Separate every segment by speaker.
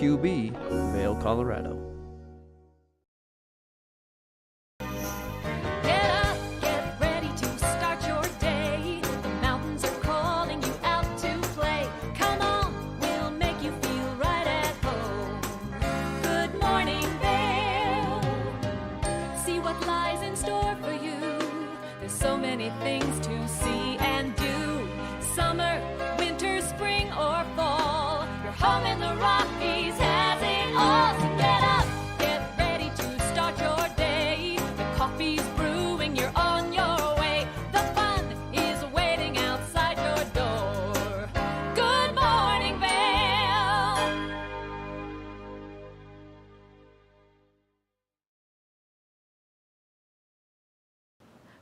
Speaker 1: WQB, Vail, Colorado.
Speaker 2: Get up, get ready to start your day. The mountains are calling you out to play. Come on, we'll make you feel right at home. Good morning, Vail. See what lies in store for you. There's so many things to see and do. Summer, winter, spring, or fall. Your home in the Rockies has it all. So get up, get ready to start your day. The coffee's brewing, you're on your way. The fun is waiting outside your door. Good morning, Vail.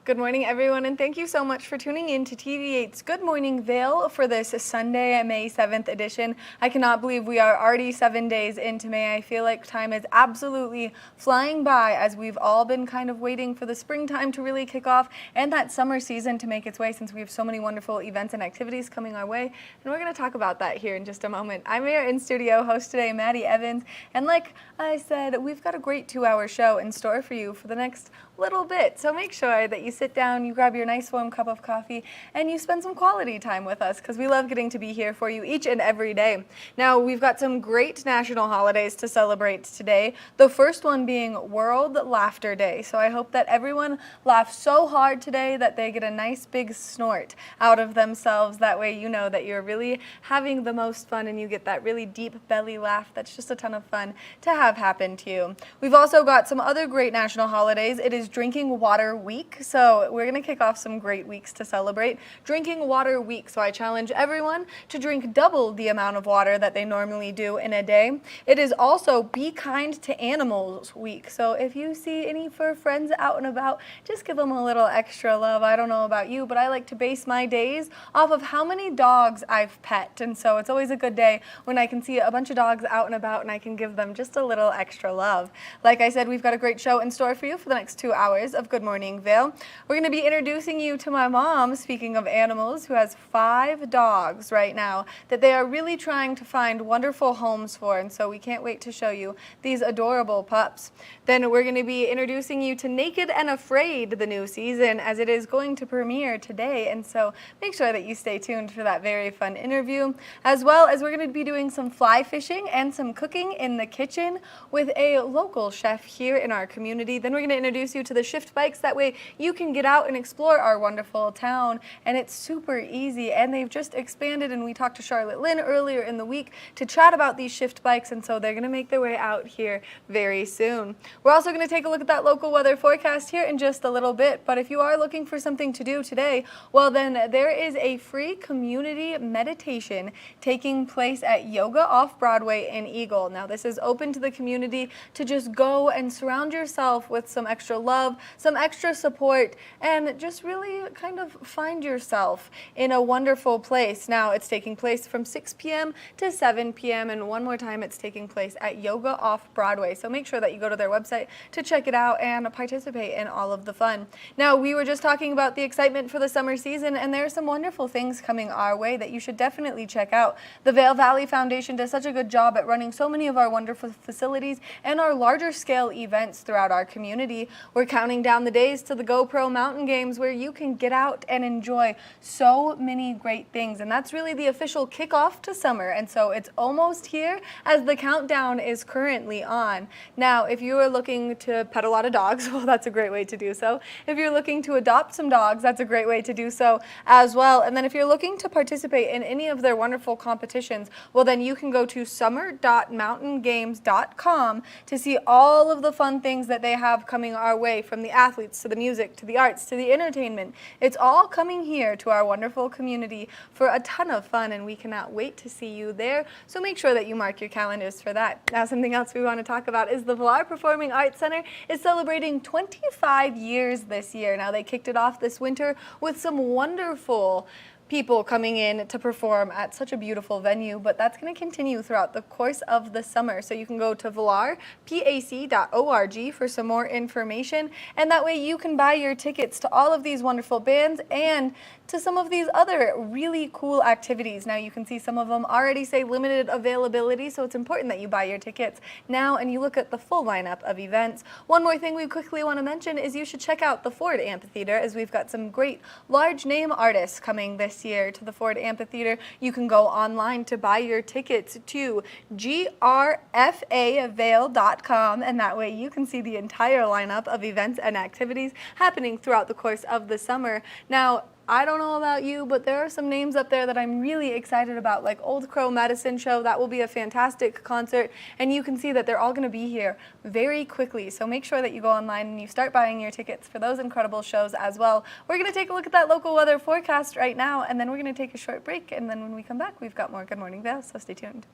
Speaker 3: Good morning, everyone, and thank you so much for tuning in to TV8's Good Morning Vail for this Sunday, May 7th edition. I cannot believe we are already 7 days into May. I feel like time is absolutely flying by as we've all been kind of waiting for the springtime to really kick off and that summer season to make its way, since we have so many wonderful events and activities coming our way. And we're going to talk about that here in just a moment. I'm here in studio, host today, Maddie Evans, and like I said, we've got a great 2-hour show in store for you for the next little bit. So make sure that you sit down, you grab your nice warm cup of coffee, and you spend some quality time with us, because we love getting to be here for you each and every day. Now, we've got some great national holidays to celebrate today, the first one being World Laughter Day. So I hope that everyone laughs so hard today that they get a nice big snort out of themselves. That way you know that you're really having the most fun and you get that really deep belly laugh that's just a ton of fun to have happen to you. We've also got some other great national holidays. It is Drinking Water Week, so we're going to kick off some great weeks to celebrate. Drinking Water Week, so I challenge everyone to drink double the amount of water that they normally do in a day. It is also Be Kind to Animals Week, so if you see any fur friends out and about, just give them a little extra love. I don't know about you, but I like to base my days off of how many dogs I've pet, and so it's always a good day when I can see a bunch of dogs out and about and I can give them just a little extra love. Like I said, we've got a great show in store for you for the next 2 hours of Good Morning Vail. We're going to be introducing you to my mom, speaking of animals, who has 5 dogs right now that they are really trying to find wonderful homes for, and so we can't wait to show you these adorable pups. Then we're going to be introducing you to Naked and Afraid, the new season, as it is going to premiere today, and so make sure that you stay tuned for that very fun interview, as well as we're going to be doing some fly fishing and some cooking in the kitchen with a local chef here in our community. Then we're going to introduce you to the shift bikes. That way you can get out and explore our wonderful town, and it's super easy, and they've just expanded, and we talked to Charlotte Lynn earlier in the week to chat about these shift bikes, and so they're going to make their way out here very soon. We're also going to take a look at that local weather forecast here in just a little bit, but if you are looking for something to do today, well then there is a free community meditation taking place at Yoga Off Broadway in Eagle. Now this is open to the community to just go and surround yourself with some extra love, some extra support, and just really kind of find yourself in a wonderful place. Now it's taking place from 6 p.m. to 7 p.m. and one more time it's taking place at Yoga Off Broadway. So make sure that you go to their website to check it out and participate in all of the fun. Now we were just talking about the excitement for the summer season, and there are some wonderful things coming our way that you should definitely check out. The Vail Valley Foundation does such a good job at running so many of our wonderful facilities and our larger scale events throughout our community. We're counting down the days to the GoPro Mountain Games, where you can get out and enjoy so many great things, and that's really the official kickoff to summer, and so it's almost here as the countdown is currently on. Now if you are looking to pet a lot of dogs, well that's a great way to do so. If you're looking to adopt some dogs, that's a great way to do so as well. And then if you're looking to participate in any of their wonderful competitions, well then you can go to summer.mountaingames.com to see all of the fun things that they have coming our way, from the athletes to the music to the arts to the entertainment. It's all coming here to our wonderful community for a ton of fun, and we cannot wait to see you there. So make sure that you mark your calendars for that. Now something else we want to talk about is the Villar Performing Arts Center is celebrating 25 years this year. Now they kicked it off this winter with some wonderful people coming in to perform at such a beautiful venue, but that's going to continue throughout the course of the summer. So you can go to valarpac.org for some more information, and that way you can buy your tickets to all of these wonderful bands and to some of these other really cool activities. Now you can see some of them already say limited availability, so it's important that you buy your tickets now and you look at the full lineup of events. One more thing we quickly want to mention is you should check out the Ford Amphitheater, as we've got some great large name artists coming this year to the Ford Amphitheater. You can go online to buy your tickets to grfavail.com, and that way you can see the entire lineup of events and activities happening throughout the course of the summer. Now, I don't know about you, but there are some names up there that I'm really excited about, like Old Crow Medicine Show. That will be a fantastic concert, and you can see that they're all going to be here very quickly. So make sure that you go online and you start buying your tickets for those incredible shows as well. We're going to take a look at that local weather forecast right now, and then we're going to take a short break, and then when we come back, we've got more Good Morning Vail, so stay tuned.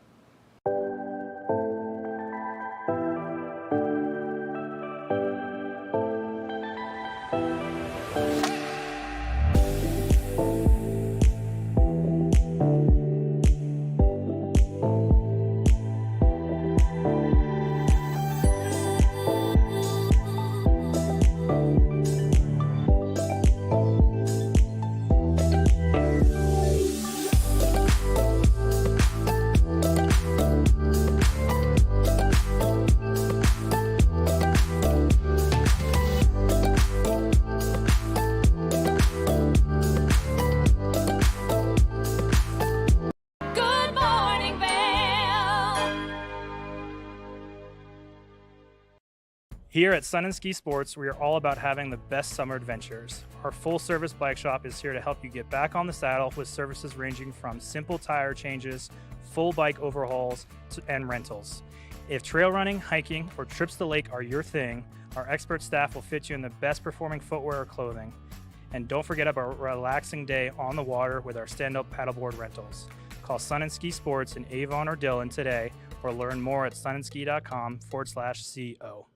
Speaker 2: Good Morning Vail.
Speaker 4: Here at Sun and Ski Sports, we are all about having the best summer adventures. Our full-service bike shop is here to help you get back on the saddle with services ranging from simple tire changes, full bike overhauls, and rentals. If trail running, hiking, or trips to the lake are your thing, our expert staff will fit you in the best performing footwear or clothing. And don't forget about a relaxing day on the water with our stand-up paddleboard rentals. Call Sun and Ski Sports in Avon or Dillon today, or learn more at sunandski.com/CO.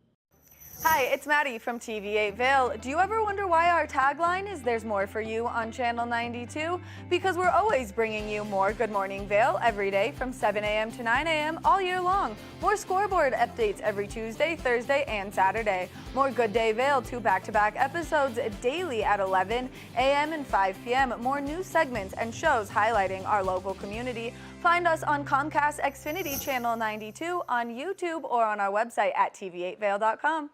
Speaker 3: Hi, it's Maddie from TV8 Vail. Do you ever wonder why our tagline is "There's more for you" on Channel 92? Because we're always bringing you more Good Morning Vail every day from 7 a.m. to 9 a.m. all year long. More scoreboard updates every Tuesday, Thursday, and Saturday. More Good Day Vail, 2 back-to-back episodes daily at 11 a.m. and 5 p.m. More news segments and shows highlighting our local community. Find us on Comcast Xfinity Channel 92, on YouTube, or on our website at tv8vail.com.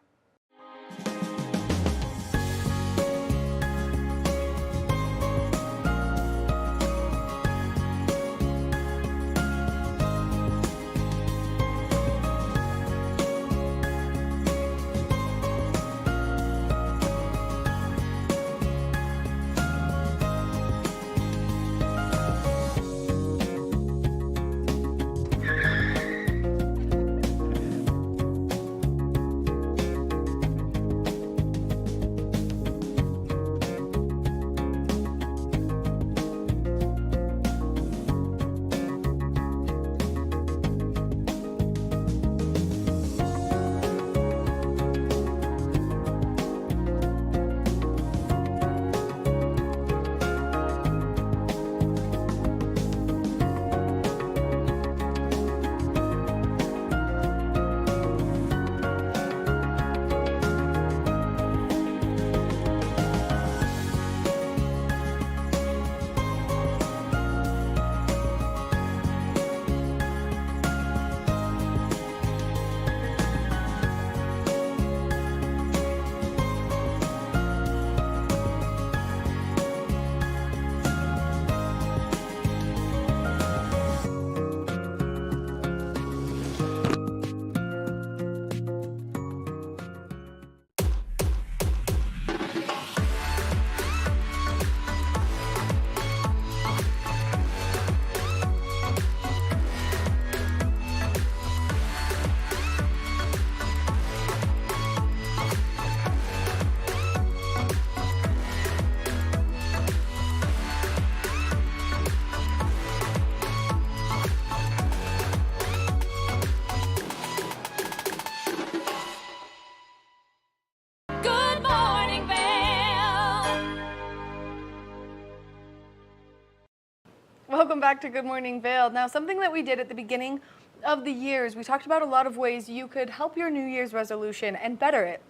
Speaker 3: welcome back to Good Morning Vail. Now, something that we did at the beginning of the years, we talked about a lot of ways you could help your New Year's resolution and better it.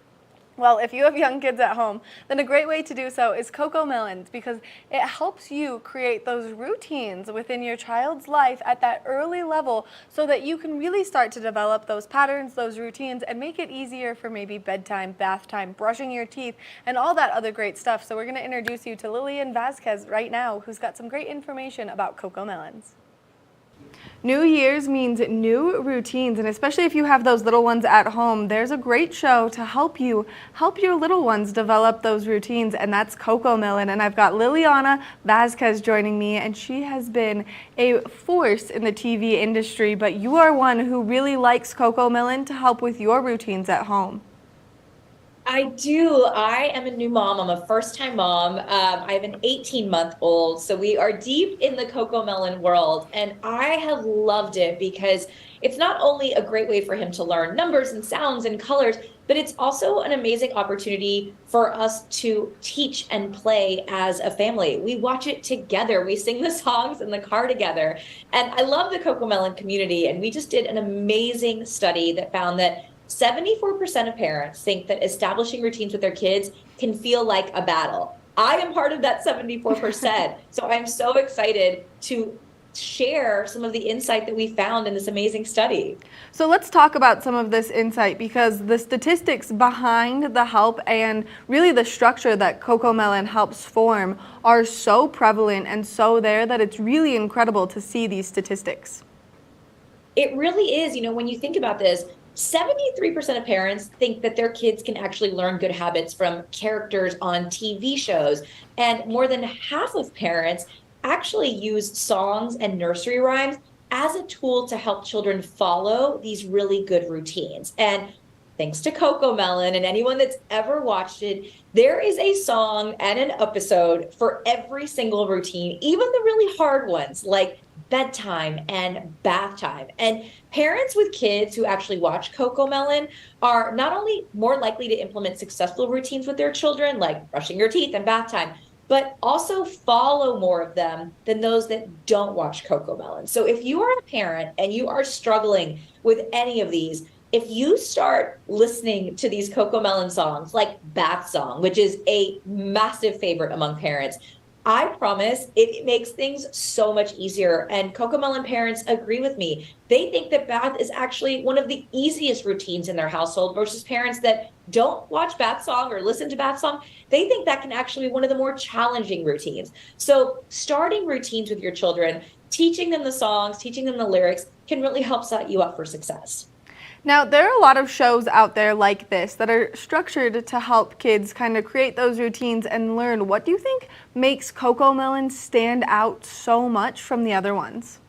Speaker 3: Well, if you have young kids at home, then a great way to do so is Coco Melons, because it helps you create those routines within your child's life at that early level so that you can really start to develop those patterns, those routines, and make it easier for maybe bedtime, bath time, brushing your teeth, and all that other great stuff. So we're going to introduce you to Lillian Vasquez right now, who's got some great information about Coco Melons. New Year's means new routines, and especially if you have those little ones at home, there's a great show to help your little ones develop those routines, and that's Coco Melon. And I've got Liliana Vasquez joining me, and she has been a force in the TV industry, but you are one who really likes Coco Melon to help with your routines at home.
Speaker 5: I do. I am a new mom. I'm a first-time mom. I have an 18-month-old, so we are deep in the Coco Melon world, and I have loved it because it's not only a great way for him to learn numbers and sounds and colors, but it's also an amazing opportunity for us to teach and play as a family. We watch it together. We sing the songs in the car together, and I love the Coco Melon community, and we just did an amazing study that found that 74% of parents think that establishing routines with their kids can feel like a battle. I am part of that 74%. So I'm so excited to share some of the insight that we found in this amazing study.
Speaker 3: So let's talk about some of this insight, because the statistics behind the help and really the structure that Coco Melon helps form are so prevalent and so there that it's really incredible to see these statistics.
Speaker 5: It really is. When you think about this, 73% of parents think that their kids can actually learn good habits from characters on TV shows. And more than half of parents actually use songs and nursery rhymes as a tool to help children follow these really good routines. And thanks to Coco Melon and anyone that's ever watched it, there is a song and an episode for every single routine, even the really hard ones like bedtime and bath time. And parents with kids who actually watch Coco Melon are not only more likely to implement successful routines with their children, like brushing your teeth and bath time, but also follow more of them than those that don't watch Coco Melon. So if you are a parent and you are struggling with any of these, if you start listening to these Coco Melon songs, like Bath Song, which is a massive favorite among parents, I promise it makes things so much easier. And Coco Melon parents agree with me. They think that bath is actually one of the easiest routines in their household versus parents that don't watch Bath Song or listen to Bath Song. They think that can actually be one of the more challenging routines. So starting routines with your children, teaching them the songs, teaching them the lyrics can really help set you up for success.
Speaker 3: Now, there are a lot of shows out there like this that are structured to help kids kind of create those routines and learn. What do you think makes Coco Melon stand out so much from the other ones?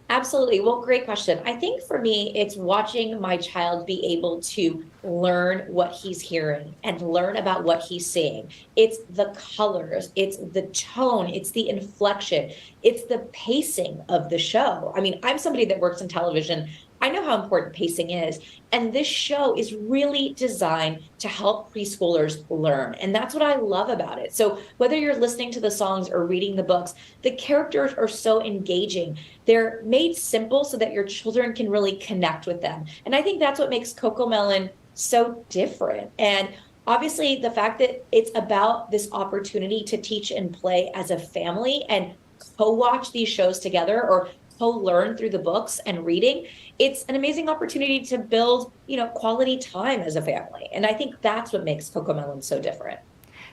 Speaker 5: Absolutely. Well, great question. I think for me, it's watching my child be able to learn what he's hearing and learn about what he's seeing. It's the colors, it's the tone, it's the inflection, it's the pacing of the show. I mean, I'm somebody that works in television. I know how important pacing is. And this show is really designed to help preschoolers learn. And that's what I love about it. So whether you're listening to the songs or reading the books, the characters are so engaging. They're made simple so that your children can really connect with them. And I think that's what makes Coco Melon so different. And obviously the fact that it's about this opportunity to teach and play as a family and co-watch these shows together or co-learn through the books and reading, it's an amazing opportunity to build, quality time as a family. And I think that's what makes Coco Melon so different.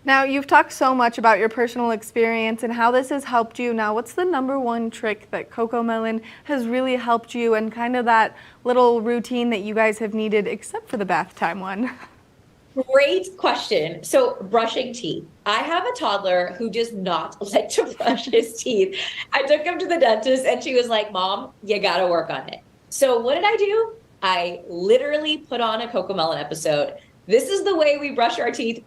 Speaker 3: Now, you've talked so much about your personal experience and how this has helped you. Now, what's the number one trick that Coco Melon has really helped you and kind of that little routine that you guys have needed, except for the bath time one?
Speaker 5: Great question. So brushing teeth. I have a toddler who does not like to brush his teeth. I took him to the dentist and she was like, Mom, you got to work on it. So what did I do? I literally put on a Coco Melon episode. This is the way we brush our teeth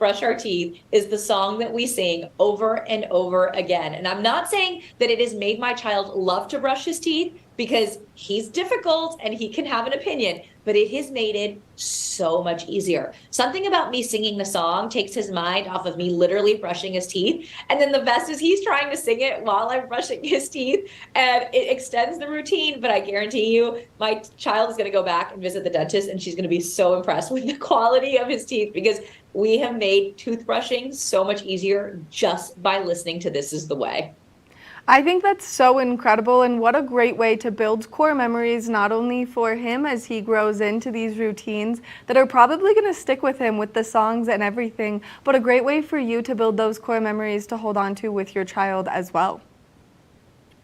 Speaker 5: is the song that we sing over and over again. And I'm not saying that it has made my child love to brush his teeth. because he's difficult and he can have an opinion, but it has made it so much easier. Something about me singing the song takes his mind off of me literally brushing his teeth. And then the best is he's trying to sing it while I'm brushing his teeth, and it extends the routine. But I guarantee you, my child is going to go back and visit the dentist, and she's going to be so impressed with the quality of his teeth, because we have made toothbrushing so much easier just by listening to This Is the Way.
Speaker 3: I think that's so incredible, and what a great way to build core memories, not only for him as he grows into these routines that are probably going to stick with him with the songs and everything, but a great way for you to build those core memories to hold on to with your child as well.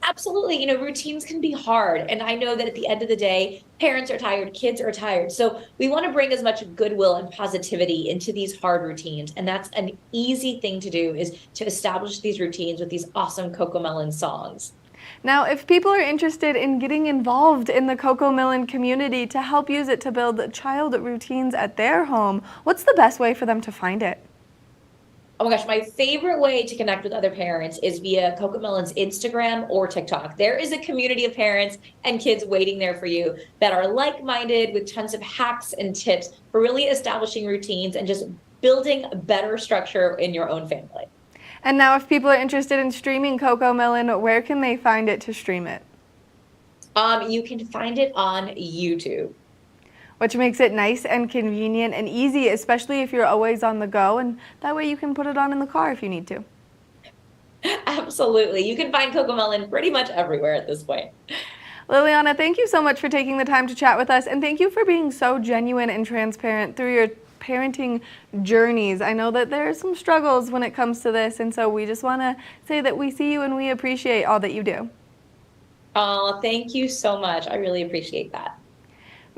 Speaker 5: Absolutely. Routines can be hard. And I know that at the end of the day, parents are tired, kids are tired. So we want to bring as much goodwill and positivity into these hard routines. And that's an easy thing to do, is to establish these routines with these awesome CoComelon songs.
Speaker 3: Now, if people are interested in getting involved in the CoComelon community to help use it to build child routines at their home, what's the best way for them to find it?
Speaker 5: Oh my gosh, my favorite way to connect with other parents is via CoComelon's Instagram or TikTok. There is a community of parents and kids waiting there for you that are like-minded, with tons of hacks and tips for really establishing routines and just building a better structure in your own family.
Speaker 3: And now if people are interested in streaming CoComelon, where can they find it to stream it?
Speaker 5: You can find it on YouTube.
Speaker 3: Which makes it nice and convenient and easy, especially if you're always on the go, and that way you can put it on in the car if you need to.
Speaker 5: Absolutely. You can find CoComelon pretty much everywhere at this point.
Speaker 3: Liliana, thank you so much for taking the time to chat with us, and thank you for being so genuine and transparent through your parenting journeys. I know that there are some struggles when it comes to this, and so we just want to say that we see you and we appreciate all that you do.
Speaker 5: Oh, thank you so much. I really appreciate that.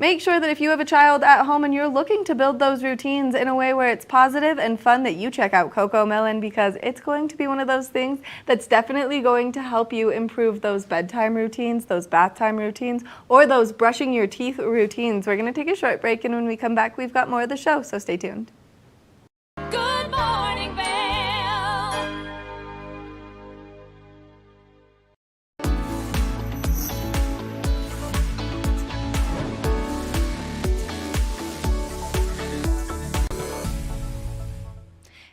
Speaker 3: Make sure that if you have a child at home and you're looking to build those routines in a way where it's positive and fun, that you check out CoComelon, because it's going to be one of those things that's definitely going to help you improve those bedtime routines, those bath time routines, or those brushing your teeth routines. We're going to take a short break, and when we come back, we've got more of the show, so stay tuned.
Speaker 2: Good Morning Vail.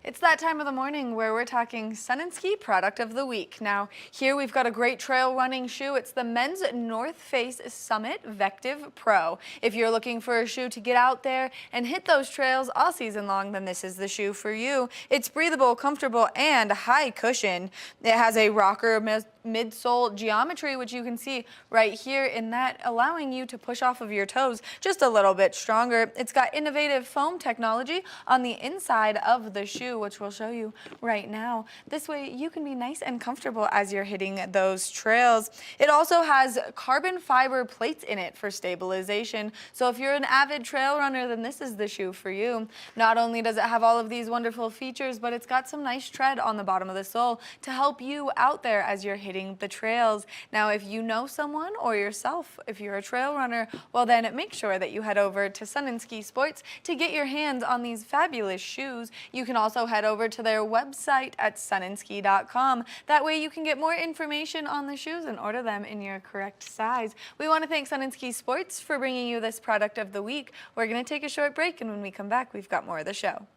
Speaker 3: It's that time of the morning where we're talking Sun and Ski Product of the Week. Now, here we've got a great trail running shoe. It's the men's North Face Summit Vective Pro. If you're looking for a shoe to get out there and hit those trails all season long, then this is the shoe for you. It's breathable, comfortable, and high cushion. It has a rocker midsole geometry, which you can see right here in that, allowing you to push off of your toes just a little bit stronger. It's got innovative foam technology on the inside of the shoe, which we'll show you right now. This way you can be nice and comfortable as you're hitting those trails. It also has carbon fiber plates in it for stabilization. So if you're an avid trail runner, then this is the shoe for you. Not only does it have all of these wonderful features, but it's got some nice tread on the bottom of the sole to help you out there as you're hitting the trails. Now, if you know someone or yourself, if you're a trail runner, well then make sure that you head over to Sun and Ski Sports to get your hands on these fabulous shoes. You can also head over to their website at sunandski.com. That way you can get more information on the shoes and order them in your correct size. We want to thank Sun and Ski Sports for bringing you this product of the week. We're going to take a short break, and when we come back, we've got more of the show.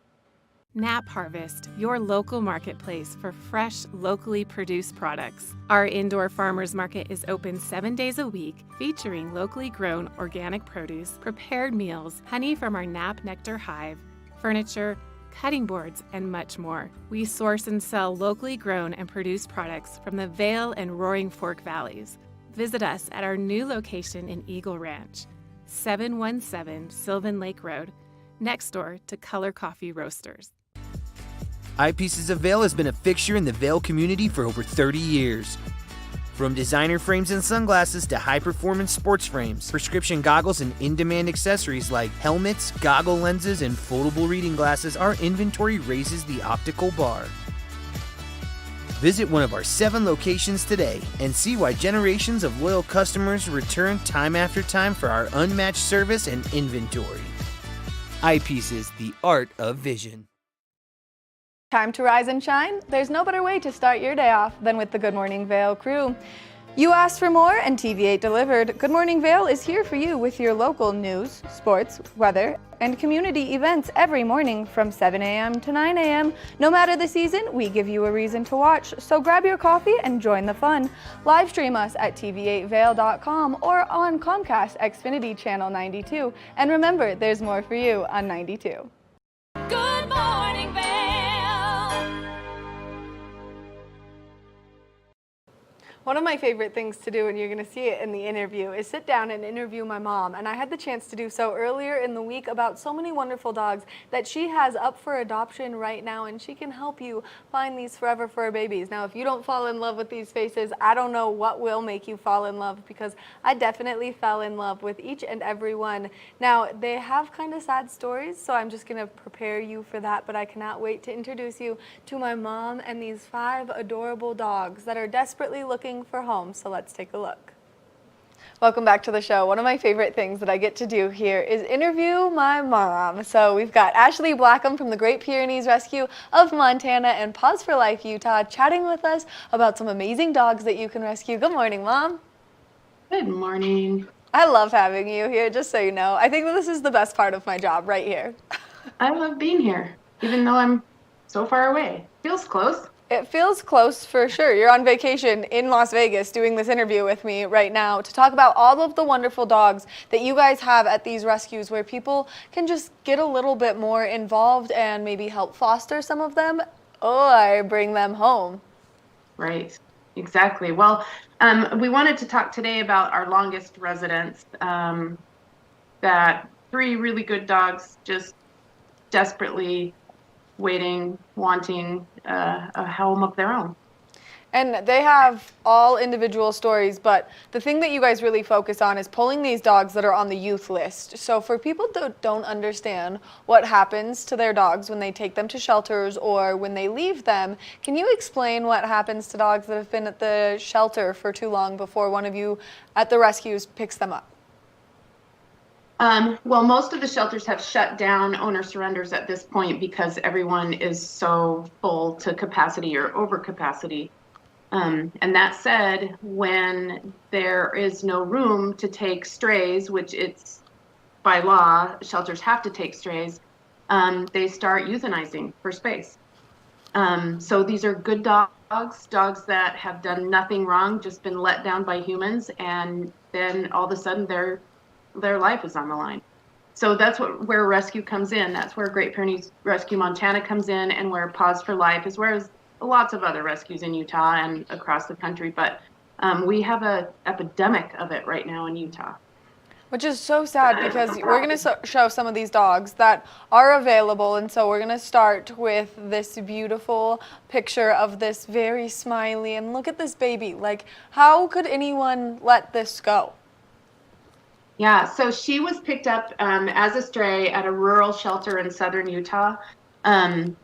Speaker 6: Knapp Harvest, your local marketplace for fresh, locally produced products. Our indoor farmers market is open 7 days a week, featuring locally grown organic produce, prepared meals, honey from our Knapp Nectar Hive, furniture, cutting boards, and much more. We source and sell locally grown and produced products from the Vail and Roaring Fork Valleys. Visit us at our new location in Eagle Ranch, 717 Sylvan Lake Road, next door to Color Coffee Roasters.
Speaker 7: Eyepieces of Vail has been a fixture in the Vail community for over 30 years. From designer frames and sunglasses to high-performance sports frames, prescription goggles, and in-demand accessories like helmets, goggle lenses, and foldable reading glasses, our inventory raises the optical bar. Visit one of our 7 locations today and see why generations of loyal customers return time after time for our unmatched service and inventory. Eyepieces, the art of vision.
Speaker 3: Time to rise and shine. There's no better way to start your day off than with the Good Morning Vail crew. You asked for more, and TV8 delivered. Good Morning Vail is here for you with your local news, sports, weather, and community events every morning from 7 a.m. to 9 a.m. No matter the season, we give you a reason to watch, so grab your coffee and join the fun. Live stream us at tv8vail.com or on Comcast Xfinity Channel 92. And remember, there's more for you on 92.
Speaker 2: Good Morning Vail.
Speaker 3: One of my favorite things to do, and you're going to see it in the interview, is sit down and interview my mom. And I had the chance to do so earlier in the week about so many wonderful dogs that she has up for adoption right now, and she can help you find these forever fur babies. Now, if you don't fall in love with these faces, I don't know what will make you fall in love, because I definitely fell in love with each and every one. Now, they have kind of sad stories, so I'm just going to prepare you for that, but I cannot wait to introduce you to my mom and these 5 adorable dogs that are desperately looking for homes, so let's take a look. Welcome back to the show. One of my favorite things that I get to do here is interview my mom. So we've got Ashley Blackham from the Great Pyrenees Rescue of Montana and Paws for Life, Utah, chatting with us about some amazing dogs that you can rescue. Good morning, Mom.
Speaker 8: Good morning.
Speaker 3: I love having you here, just so you know. I think that this is the best part of my job right here.
Speaker 8: I love being here, even though I'm so far away. Feels close.
Speaker 3: It feels close for sure. You're on vacation in Las Vegas doing this interview with me right now to talk about all of the wonderful dogs that you guys have at these rescues where people can just get a little bit more involved and maybe help foster some of them or bring them home.
Speaker 8: Right, exactly. Well, we wanted to talk today about our longest residents, that 3 really good dogs just desperately waiting, wanting a home of their own.
Speaker 3: And they have all individual stories, but the thing that you guys really focus on is pulling these dogs that are on the youth list. So for people that don't understand what happens to their dogs when they take them to shelters or when they leave them, can you explain what happens to dogs that have been at the shelter for too long before one of you at the rescues picks them up?
Speaker 8: Well, most of the shelters have shut down owner surrenders at this point because everyone is so full to capacity or over capacity. And that said, when there is no room to take strays, which it's by law, shelters have to take strays, they start euthanizing for space. So these are good dogs that have done nothing wrong, just been let down by humans, and then all of a sudden their life is on the line. So that's where rescue comes in. That's where Great Pyrenees Rescue Montana comes in, and where Paws for Life is, whereas lots of other rescues in Utah and across the country. But we have an epidemic of it right now in Utah.
Speaker 3: Which is so sad, because we're going to show some of these dogs that are available. And so we're going to start with this beautiful picture of this very smiley, and look at this baby. Like, how could anyone let this go?
Speaker 8: Yeah, so she was picked up as a stray at a rural shelter in southern Utah. And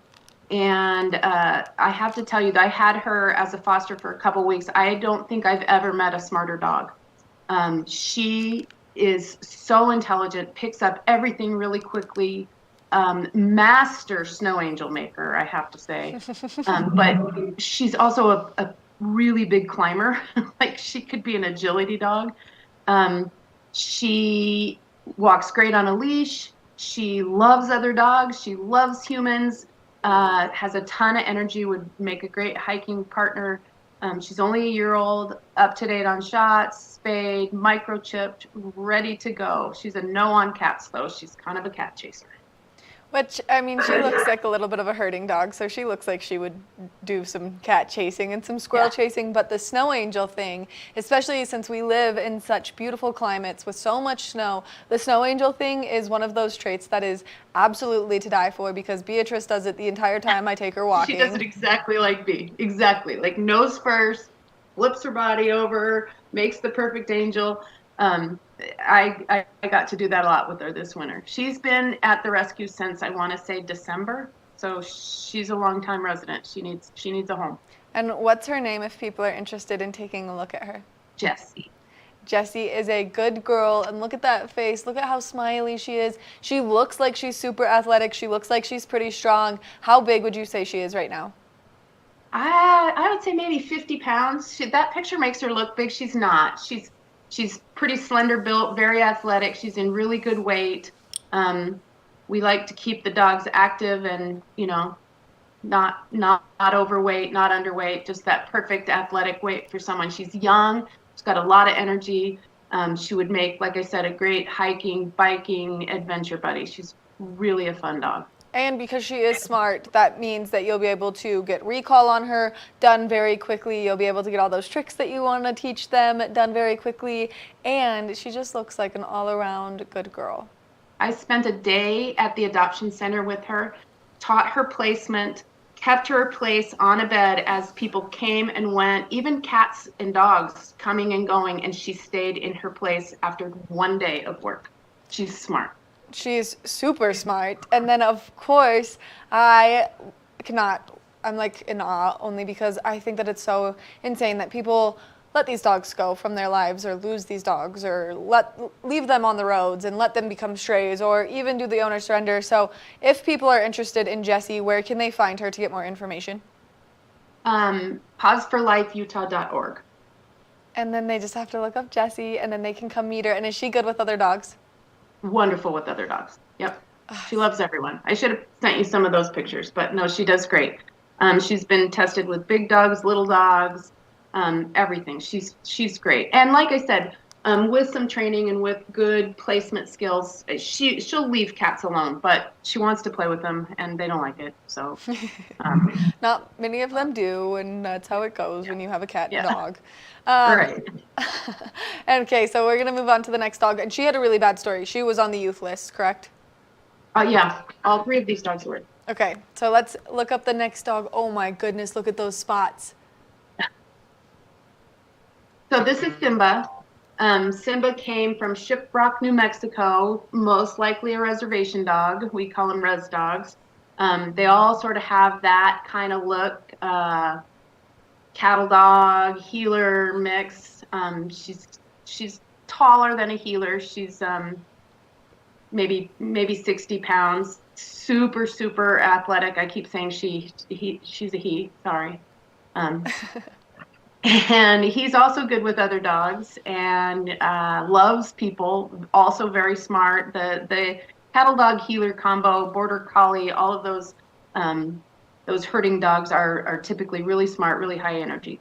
Speaker 8: I have to tell you that I had her as a foster for a couple weeks. I don't think I've ever met a smarter dog. She is so intelligent, picks up everything really quickly. Master snow angel maker, I have to say. But she's also a really big climber. Like, she could be an agility dog. She walks great on a leash. She loves other dogs. She loves humans. Has a ton of energy, would make a great hiking partner. She's only a year old, up to date on shots, spayed, microchipped, ready to go. She's a no on cats, though. She's kind of a cat chaser.
Speaker 3: Which, I mean, she looks like a little bit of a herding dog, so she looks like she would do some cat chasing and some squirrel chasing. But the snow angel thing, especially since we live in such beautiful climates with so much snow, the snow angel thing is one of those traits that is absolutely to die for, because Beatrice does it the entire time I take her walking.
Speaker 8: She does it exactly like Bea. Exactly. Like, nose first, flips her body over, makes the perfect angel. I got to do that a lot with her this winter. She's been at the rescue since, I want to say, December. So she's a longtime resident. She needs a home.
Speaker 3: And what's her name if people are interested in taking a look at her?
Speaker 8: Jessie.
Speaker 3: Jessie is a good girl, and look at that face. Look at how smiley she is. She looks like she's super athletic. She looks like she's pretty strong. How big would you say she is right now?
Speaker 8: I would say maybe 50 pounds. That picture makes her look big. She's not. She's pretty slender built, very athletic. She's in really good weight. We like to keep the dogs active and, not overweight, not underweight, just that perfect athletic weight for someone. She's young. She's got a lot of energy. She would make, like I said, a great hiking, biking adventure buddy. She's really a fun dog.
Speaker 3: And because she is smart, that means that you'll be able to get recall on her done very quickly. You'll be able to get all those tricks that you want to teach them done very quickly. And she just looks like an all-around good girl.
Speaker 8: I spent a day at the adoption center with her, taught her placement, kept her place on a bed as people came and went, even cats and dogs coming and going, and she stayed in her place after one day of work. She's smart.
Speaker 3: She's super smart. And then, of course, I'm like in awe only because I think that it's so insane that people let these dogs go from their lives or lose these dogs or leave them on the roads and let them become strays or even do the owner surrender. So if people are interested in Jessie, where can they find her to get more information?
Speaker 8: pauseforlifeutah.org.
Speaker 3: And then they just have to look up Jessie and then they can come meet her. And is she good with other dogs?
Speaker 8: Wonderful with other dogs. Yep. She loves everyone. I should have sent you some of those pictures, but no, she does great. She's been tested with big dogs, little dogs, everything. She's great. And like I said, with some training and with good placement skills, she'll leave cats alone, but she wants to play with them and they don't like it. So
Speaker 3: not many of them do, and that's how it goes when you have a cat and dog.
Speaker 8: Right.
Speaker 3: Okay, so we're gonna move on to the next dog, and she had a really bad story. She was on the youth list, correct?
Speaker 8: Yeah, all three of these dogs were.
Speaker 3: Okay, so let's look up the next dog. Oh my goodness, look at those spots.
Speaker 8: So this is Simba. Simba came from Shiprock, New Mexico, most likely a reservation dog. We call them res dogs. They all sort of have that kind of look, cattle dog, heeler mix. She's taller than a heeler. She's maybe 60 pounds. Super, super athletic. I keep saying she's a he. Sorry. And he's also good with other dogs and loves people. Also very smart. The cattle dog heeler combo, border collie, all of those herding dogs are typically really smart, really high energy.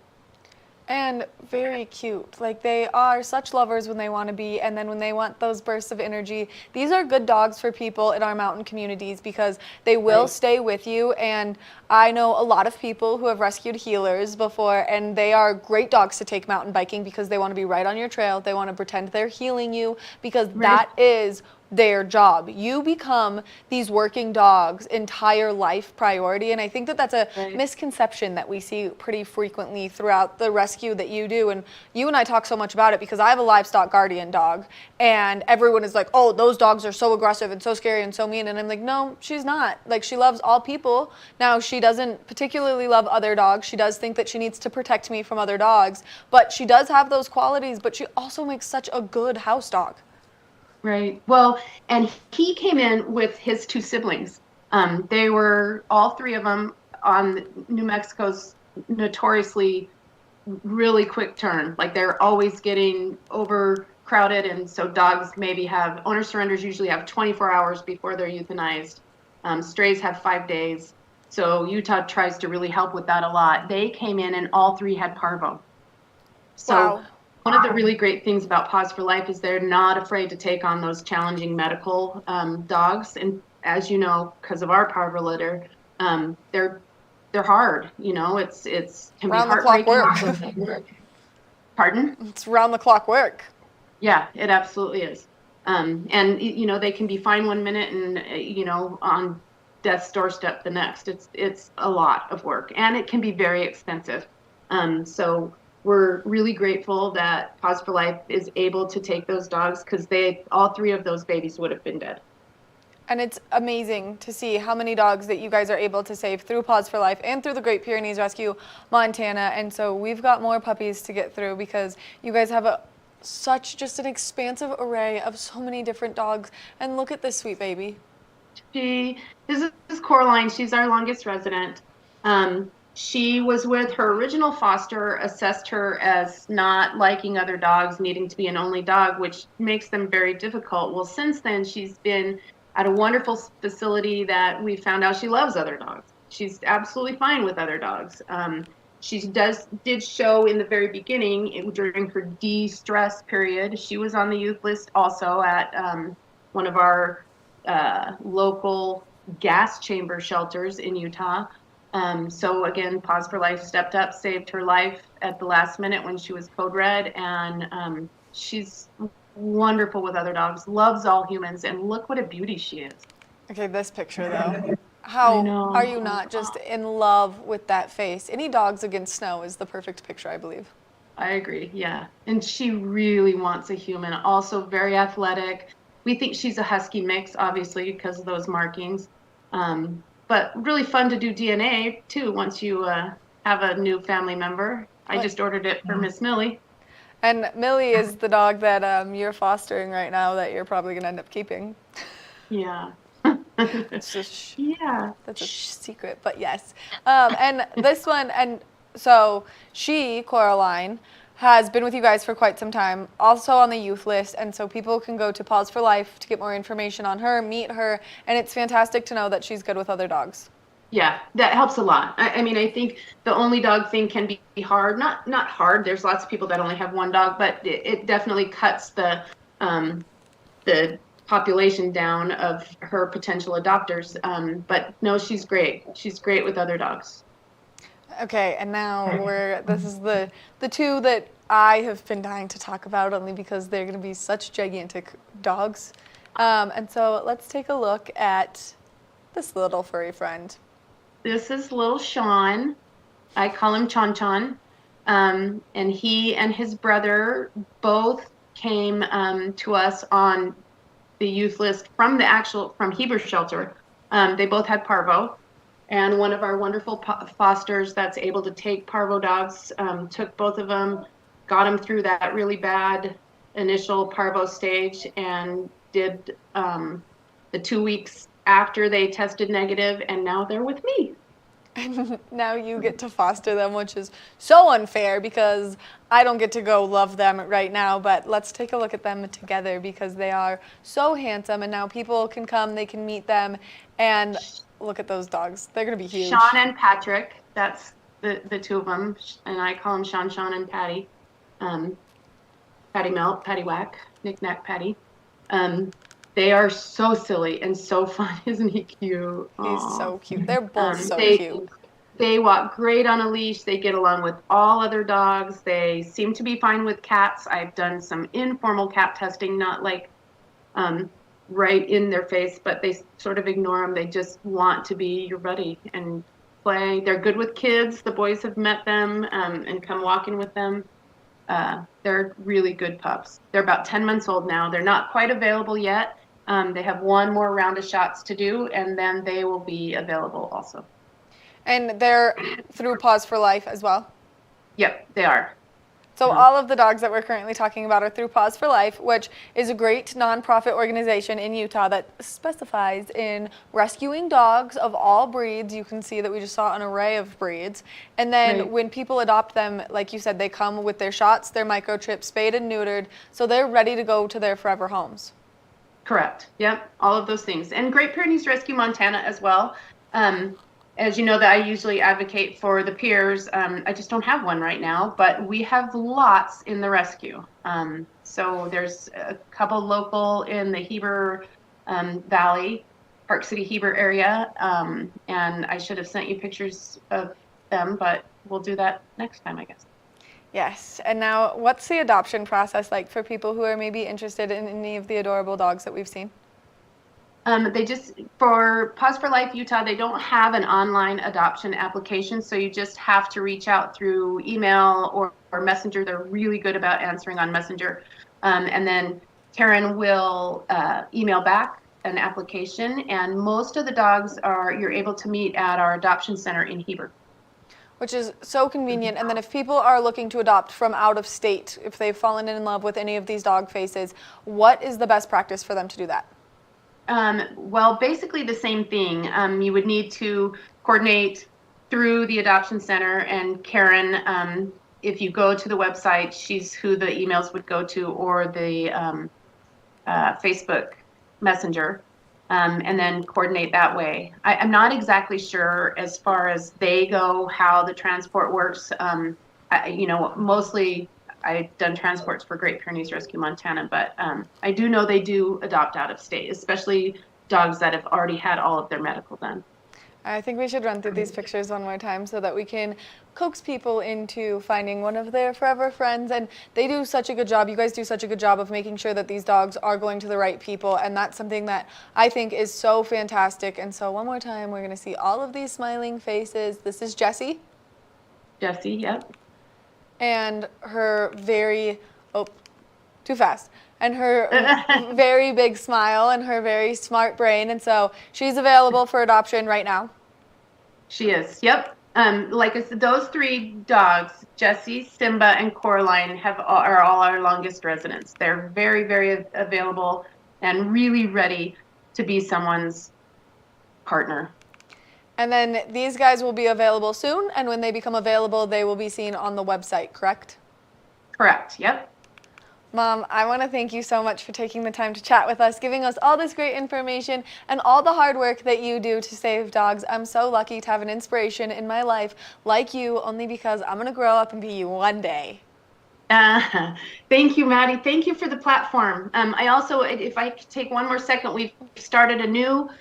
Speaker 3: And very cute. Like, they are such lovers when they want to be, and then when they want those bursts of energy, these are good dogs for people in our mountain communities because they will stay with you. And I know a lot of people who have rescued healers before, and they are great dogs to take mountain biking because they want to be right on your trail. They want to pretend they're healing you because that is their job. You become these working dogs' entire life priority, and I think that that's a misconception that we see pretty frequently throughout the rescue that you do. And you and I talk so much about it because I have a livestock guardian dog, and everyone is like, oh, those dogs are so aggressive and so scary and so mean, and I'm like, no, she's not. Like, she loves all people. Now, she doesn't particularly love other dogs. She does think that she needs to protect me from other dogs, but she does have those qualities, but she also makes such a good house dog.
Speaker 8: Right. Well, and he came in with his two siblings. They were, all three of them, on New Mexico's notoriously really quick turn. Like, they're always getting overcrowded, and so dogs maybe have, owner surrenders usually have 24 hours before they're euthanized. Strays have 5 days. So Utah tries to really help with that a lot. They came in and all three had parvo. So. Wow. One of the really great things about Pause for Life is they're not afraid to take on those challenging medical dogs. And as you know, because of our parvo litter, they're hard. You know, it's can be heartbreaking. Work. Pardon? It's
Speaker 3: round the clock work.
Speaker 8: Yeah, it absolutely is. And you know, they can be fine one minute and you know, on death's doorstep the next. It's a lot of work, and it can be very expensive. So. We're really grateful that Pause for Life is able to take those dogs because all three of those babies would have been dead.
Speaker 3: And it's amazing to see how many dogs that you guys are able to save through Pause for Life and through the Great Pyrenees Rescue Montana. And so we've got more puppies to get through because you guys have such just an expansive array of so many different dogs. And look at this sweet baby.
Speaker 8: This is Coraline. She's our longest resident. She was with her original foster, assessed her as not liking other dogs, needing to be an only dog, which makes them very difficult. Well, since then, she's been at a wonderful facility that we found out she loves other dogs. She's absolutely fine with other dogs. She did show in the very beginning during her de-stress period. She was on the youth list also at one of our local gas chamber shelters in Utah. So again, Pause for Life stepped up, saved her life at the last minute when she was code red, and she's wonderful with other dogs, loves all humans, and look what a beauty she is.
Speaker 3: Okay, this picture though. How are you not just in love with that face? Any Dogs Against Snow is the perfect picture, I believe.
Speaker 8: I agree, yeah. And she really wants a human, also very athletic. We think she's a husky mix, obviously, because of those markings. But really fun to do DNA, too, once you have a new family member. I just ordered it for Miss Millie.
Speaker 3: And Millie is the dog that you're fostering right now that you're probably going to end up keeping.
Speaker 8: Yeah.
Speaker 3: It's just that's a secret, but yes. And this one, and so she, Coraline, has been with you guys for quite some time, also on the youth list, and so people can go to Pause for Life to get more information on her, meet her, and it's fantastic to know that she's good with other dogs.
Speaker 8: Yeah, that helps a lot. I mean, I think the only dog thing can be hard. Not hard. There's lots of people that only have one dog, but it definitely cuts the population down of her potential adopters. But no, she's great. She's great with other dogs. Okay,
Speaker 3: and now this is the two that I have been dying to talk about, only because they're going to be such gigantic dogs. And so let's take a look at this little furry friend.
Speaker 8: This is little Sean. I call him Chon Chon. And he and his brother both came to us on the youth list from Heber Shelter. They both had parvo. And one of our wonderful fosters that's able to take parvo dogs took both of them, got them through that really bad initial parvo stage, and did the 2 weeks after they tested negative, and now they're with me.
Speaker 3: And now you get to foster them, which is so unfair because I don't get to go love them right now, but let's take a look at them together because they are so handsome, and now people can come, they can meet them, and look at those dogs. They're going to be huge.
Speaker 8: Sean and Patrick, that's the two of them, and I call them Sean and Patty. Patty Melt, Patty Whack, Knick Knack Patty. They are so silly and so fun. Isn't he cute?
Speaker 3: He's so cute. They're both so cute.
Speaker 8: They walk great on a leash. They get along with all other dogs. They seem to be fine with cats. I've done some informal cat testing, not like right in their face, but they sort of ignore them. They just want to be your buddy and play. They're good with kids. The boys have met them and come walking with them. They're really good pups. They're about 10 months old now. They're not quite available yet. They have one more round of shots to do, and then they will be available also.
Speaker 3: And they're through Pause for Life as well?
Speaker 8: Yep, they are.
Speaker 3: So all of the dogs that we're currently talking about are through Pause for Life, which is a great nonprofit organization in Utah that specifies in rescuing dogs of all breeds. You can see that we just saw an array of breeds. And then when people adopt them, like you said, they come with their shots, their microchips, spayed and neutered, so they're ready to go to their forever homes.
Speaker 8: Correct. Yep, all of those things. And Great Pyrenees Rescue Montana as well. As you know, that I usually advocate for the peers. I just don't have one right now, but we have lots in the rescue. So there's a couple local in the Heber Valley, Park City Heber area. And I should have sent you pictures of them, but we'll do that next time, I guess.
Speaker 3: Yes. And now, what's the adoption process like for people who are maybe interested in any of the adorable dogs that we've seen?
Speaker 8: For Pause for Life Utah, they don't have an online adoption application, so you just have to reach out through email or Messenger. They're really good about answering on Messenger. And then Taryn will email back an application, and most of the dogs you're able to meet at our adoption center in Heber.
Speaker 3: Which is so convenient. And then if people are looking to adopt from out of state, if they've fallen in love with any of these dog faces, what is the best practice for them to do that?
Speaker 8: Well, basically the same thing. You would need to coordinate through the adoption center, and Karen, if you go to the website, she's who the emails would go to, or the Facebook Messenger, and then coordinate that way. I'm not exactly sure as far as they go, how the transport works. Mostly I've done transports for Great Pyrenees Rescue Montana, but I do know they do adopt out of state, especially dogs that have already had all of their medical done.
Speaker 3: I think we should run through these pictures one more time so that we can coax people into finding one of their forever friends. And they do such a good job. You guys do such a good job of making sure that these dogs are going to the right people. And that's something that I think is so fantastic. And so one more time, we're going to see all of these smiling faces. This is Jessie.
Speaker 8: Jessie, yep.
Speaker 3: And her very, too fast. And her very big smile and her very smart brain. And so she's available for adoption right now.
Speaker 8: She is, yep. Like I said, those 3 dogs, Jessie, Simba, and Coraline, are all our longest residents. They're very, very available and really ready to be someone's partner.
Speaker 3: And then these guys will be available soon, and when they become available, they will be seen on the website, correct?
Speaker 8: Correct, yep.
Speaker 3: Mom, I want to thank you so much for taking the time to chat with us, giving us all this great information and all the hard work that you do to save dogs. I'm so lucky to have an inspiration in my life like you, only because I'm going to grow up and be you one day.
Speaker 8: Thank you, Maddie. Thank you for the platform. I also, if I could take one more second, we've started a new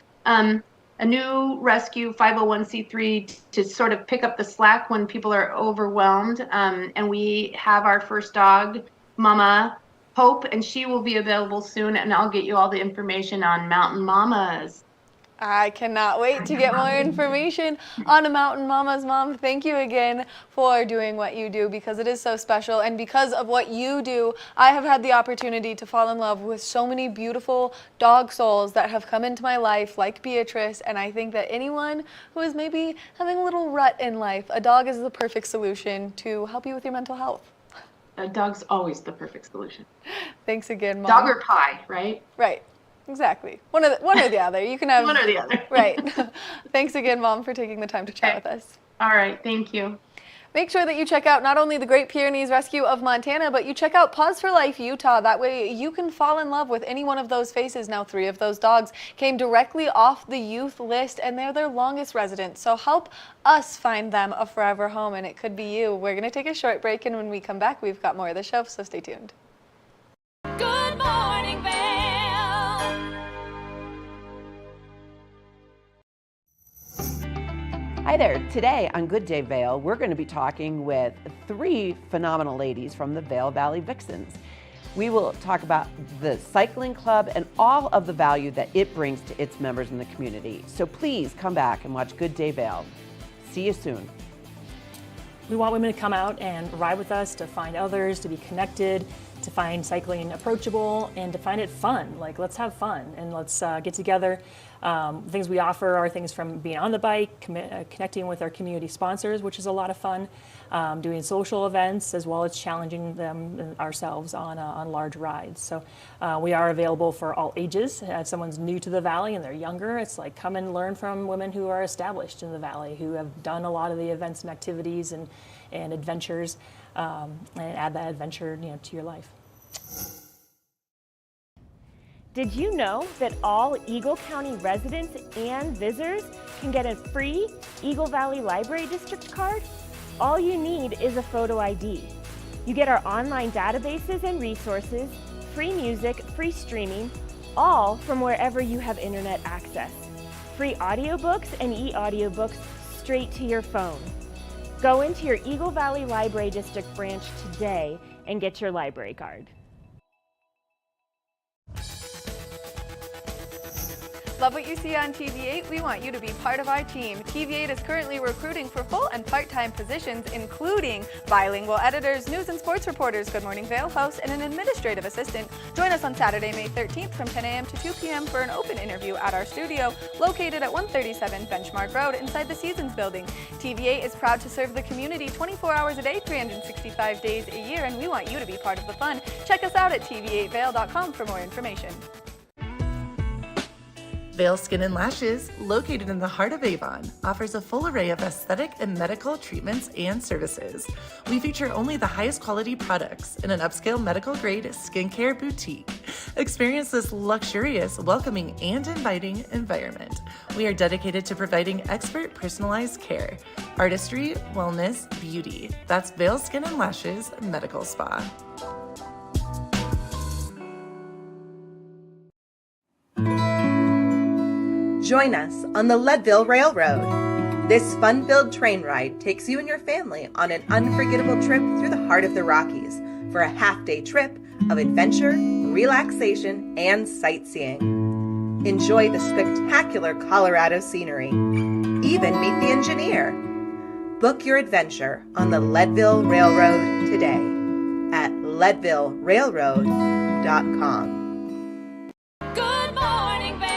Speaker 8: rescue 501c3 to sort of pick up the slack when people are overwhelmed. And we have our first dog, Mama Hope, and she will be available soon, and I'll get you all the information on Mountain Mamas.
Speaker 3: I cannot wait to get more information on a Mountain Mamas. Mom, thank you again for doing what you do, because it is so special. And because of what you do, I have had the opportunity to fall in love with so many beautiful dog souls that have come into my life, like Beatrice. And I think that anyone who is maybe having a little rut in life, a dog is the perfect solution to help you with your mental health.
Speaker 8: A dog's always the perfect solution.
Speaker 3: Thanks again, Mom.
Speaker 8: Dog or pie, right?
Speaker 3: Right. Exactly. One or the other. You can have
Speaker 8: one or the other.
Speaker 3: Right. Thanks again, Mom, for taking the time to chat with us.
Speaker 8: All right. Thank you.
Speaker 3: Make sure that you check out not only the Great Pyrenees Rescue of Montana, but you check out Paws for Life Utah. That way you can fall in love with any one of those faces. Now, 3 of those dogs came directly off the youth list, and they're their longest residents. So help us find them a forever home, and it could be you. We're going to take a short break, and when we come back, we've got more of the show, so stay tuned.
Speaker 2: Good Morning Vail.
Speaker 9: Hi there. Today on Good Day Vail, we're going to be talking with 3 phenomenal ladies from the Vail Valley Vixens. We will talk about the cycling club and all of the value that it brings to its members in the community. So please come back and watch Good Day Vail. See you soon.
Speaker 10: We want women to come out and ride with us, to find others, to be connected, to find cycling approachable, and to find it fun. Like, let's have fun and let's get together. Things we offer are things from being on the bike, connecting with our community sponsors, which is a lot of fun, doing social events, as well as challenging them ourselves on large rides. So we are available for all ages. If someone's new to the Valley and they're younger, it's like, come and learn from women who are established in the Valley, who have done a lot of the events and activities and adventures, and add that adventure, to your life.
Speaker 11: Did you know that all Eagle County residents and visitors can get a free Eagle Valley Library District card? All you need is a photo ID. You get our online databases and resources, free music, free streaming, all from wherever you have internet access. Free audiobooks and e-audiobooks straight to your phone. Go into your Eagle Valley Library District branch today and get your library card.
Speaker 3: Love what you see on TV8? We want you to be part of our team. TV8 is currently recruiting for full and part-time positions, including bilingual editors, news and sports reporters, Good Morning Vail host, and an administrative assistant. Join us on Saturday, May 13th from 10 a.m. to 2 p.m. for an open interview at our studio, located at 137 Benchmark Road inside the Seasons Building. TV8 is proud to serve the community 24 hours a day, 365 days a year, and we want you to be part of the fun. Check us out at tv8vail.com for more information.
Speaker 12: Vail Skin and Lashes, located in the heart of Avon, offers a full array of aesthetic and medical treatments and services. We feature only the highest quality products in an upscale medical-grade skincare boutique. Experience this luxurious, welcoming, and inviting environment. We are dedicated to providing expert personalized care, artistry, wellness, beauty. That's Vail Skin and Lashes Medical Spa.
Speaker 13: Join us on the Leadville Railroad. This fun-filled train ride takes you and your family on an unforgettable trip through the heart of the Rockies for a half-day trip of adventure, relaxation, and sightseeing. Enjoy the spectacular Colorado scenery. Even meet the engineer. Book your adventure on the Leadville Railroad today at leadvillerailroad.com.
Speaker 2: Good Morning Vail.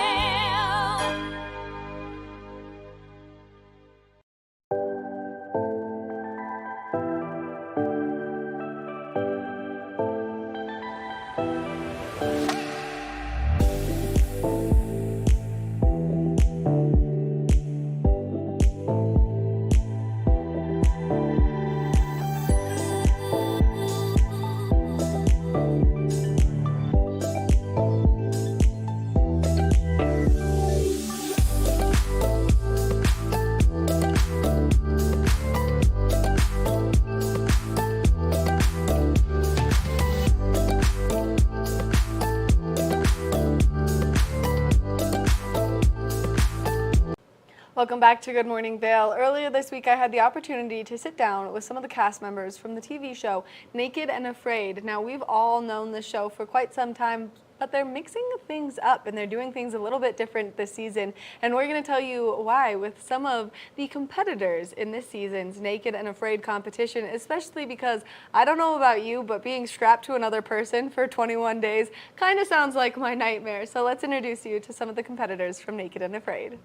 Speaker 3: Welcome back to Good Morning Vail. Earlier this week, I had the opportunity to sit down with some of the cast members from the TV show Naked and Afraid. Now, we've all known this show for quite some time, but they're mixing things up and they're doing things a little bit different this season. And we're going to tell you why with some of the competitors in this season's Naked and Afraid competition, especially because I don't know about you, but being strapped to another person for 21 days kind of sounds like my nightmare. So let's introduce you to some of the competitors from Naked and Afraid.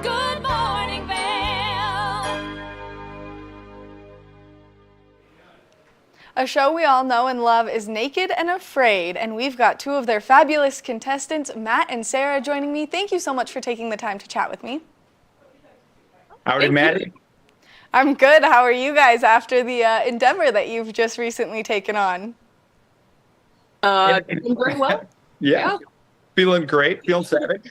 Speaker 2: Good Morning Vail.
Speaker 3: A show we all know and love is Naked and Afraid, and we've got two of their fabulous contestants, Matt and Sarah, joining me. Thank you so much for taking the time to chat with me.
Speaker 14: Howdy, Maddie.
Speaker 3: I'm good. How are you guys after the endeavor that you've just recently taken on?
Speaker 5: Doing very well.
Speaker 14: Yeah. Feeling great, feeling savage.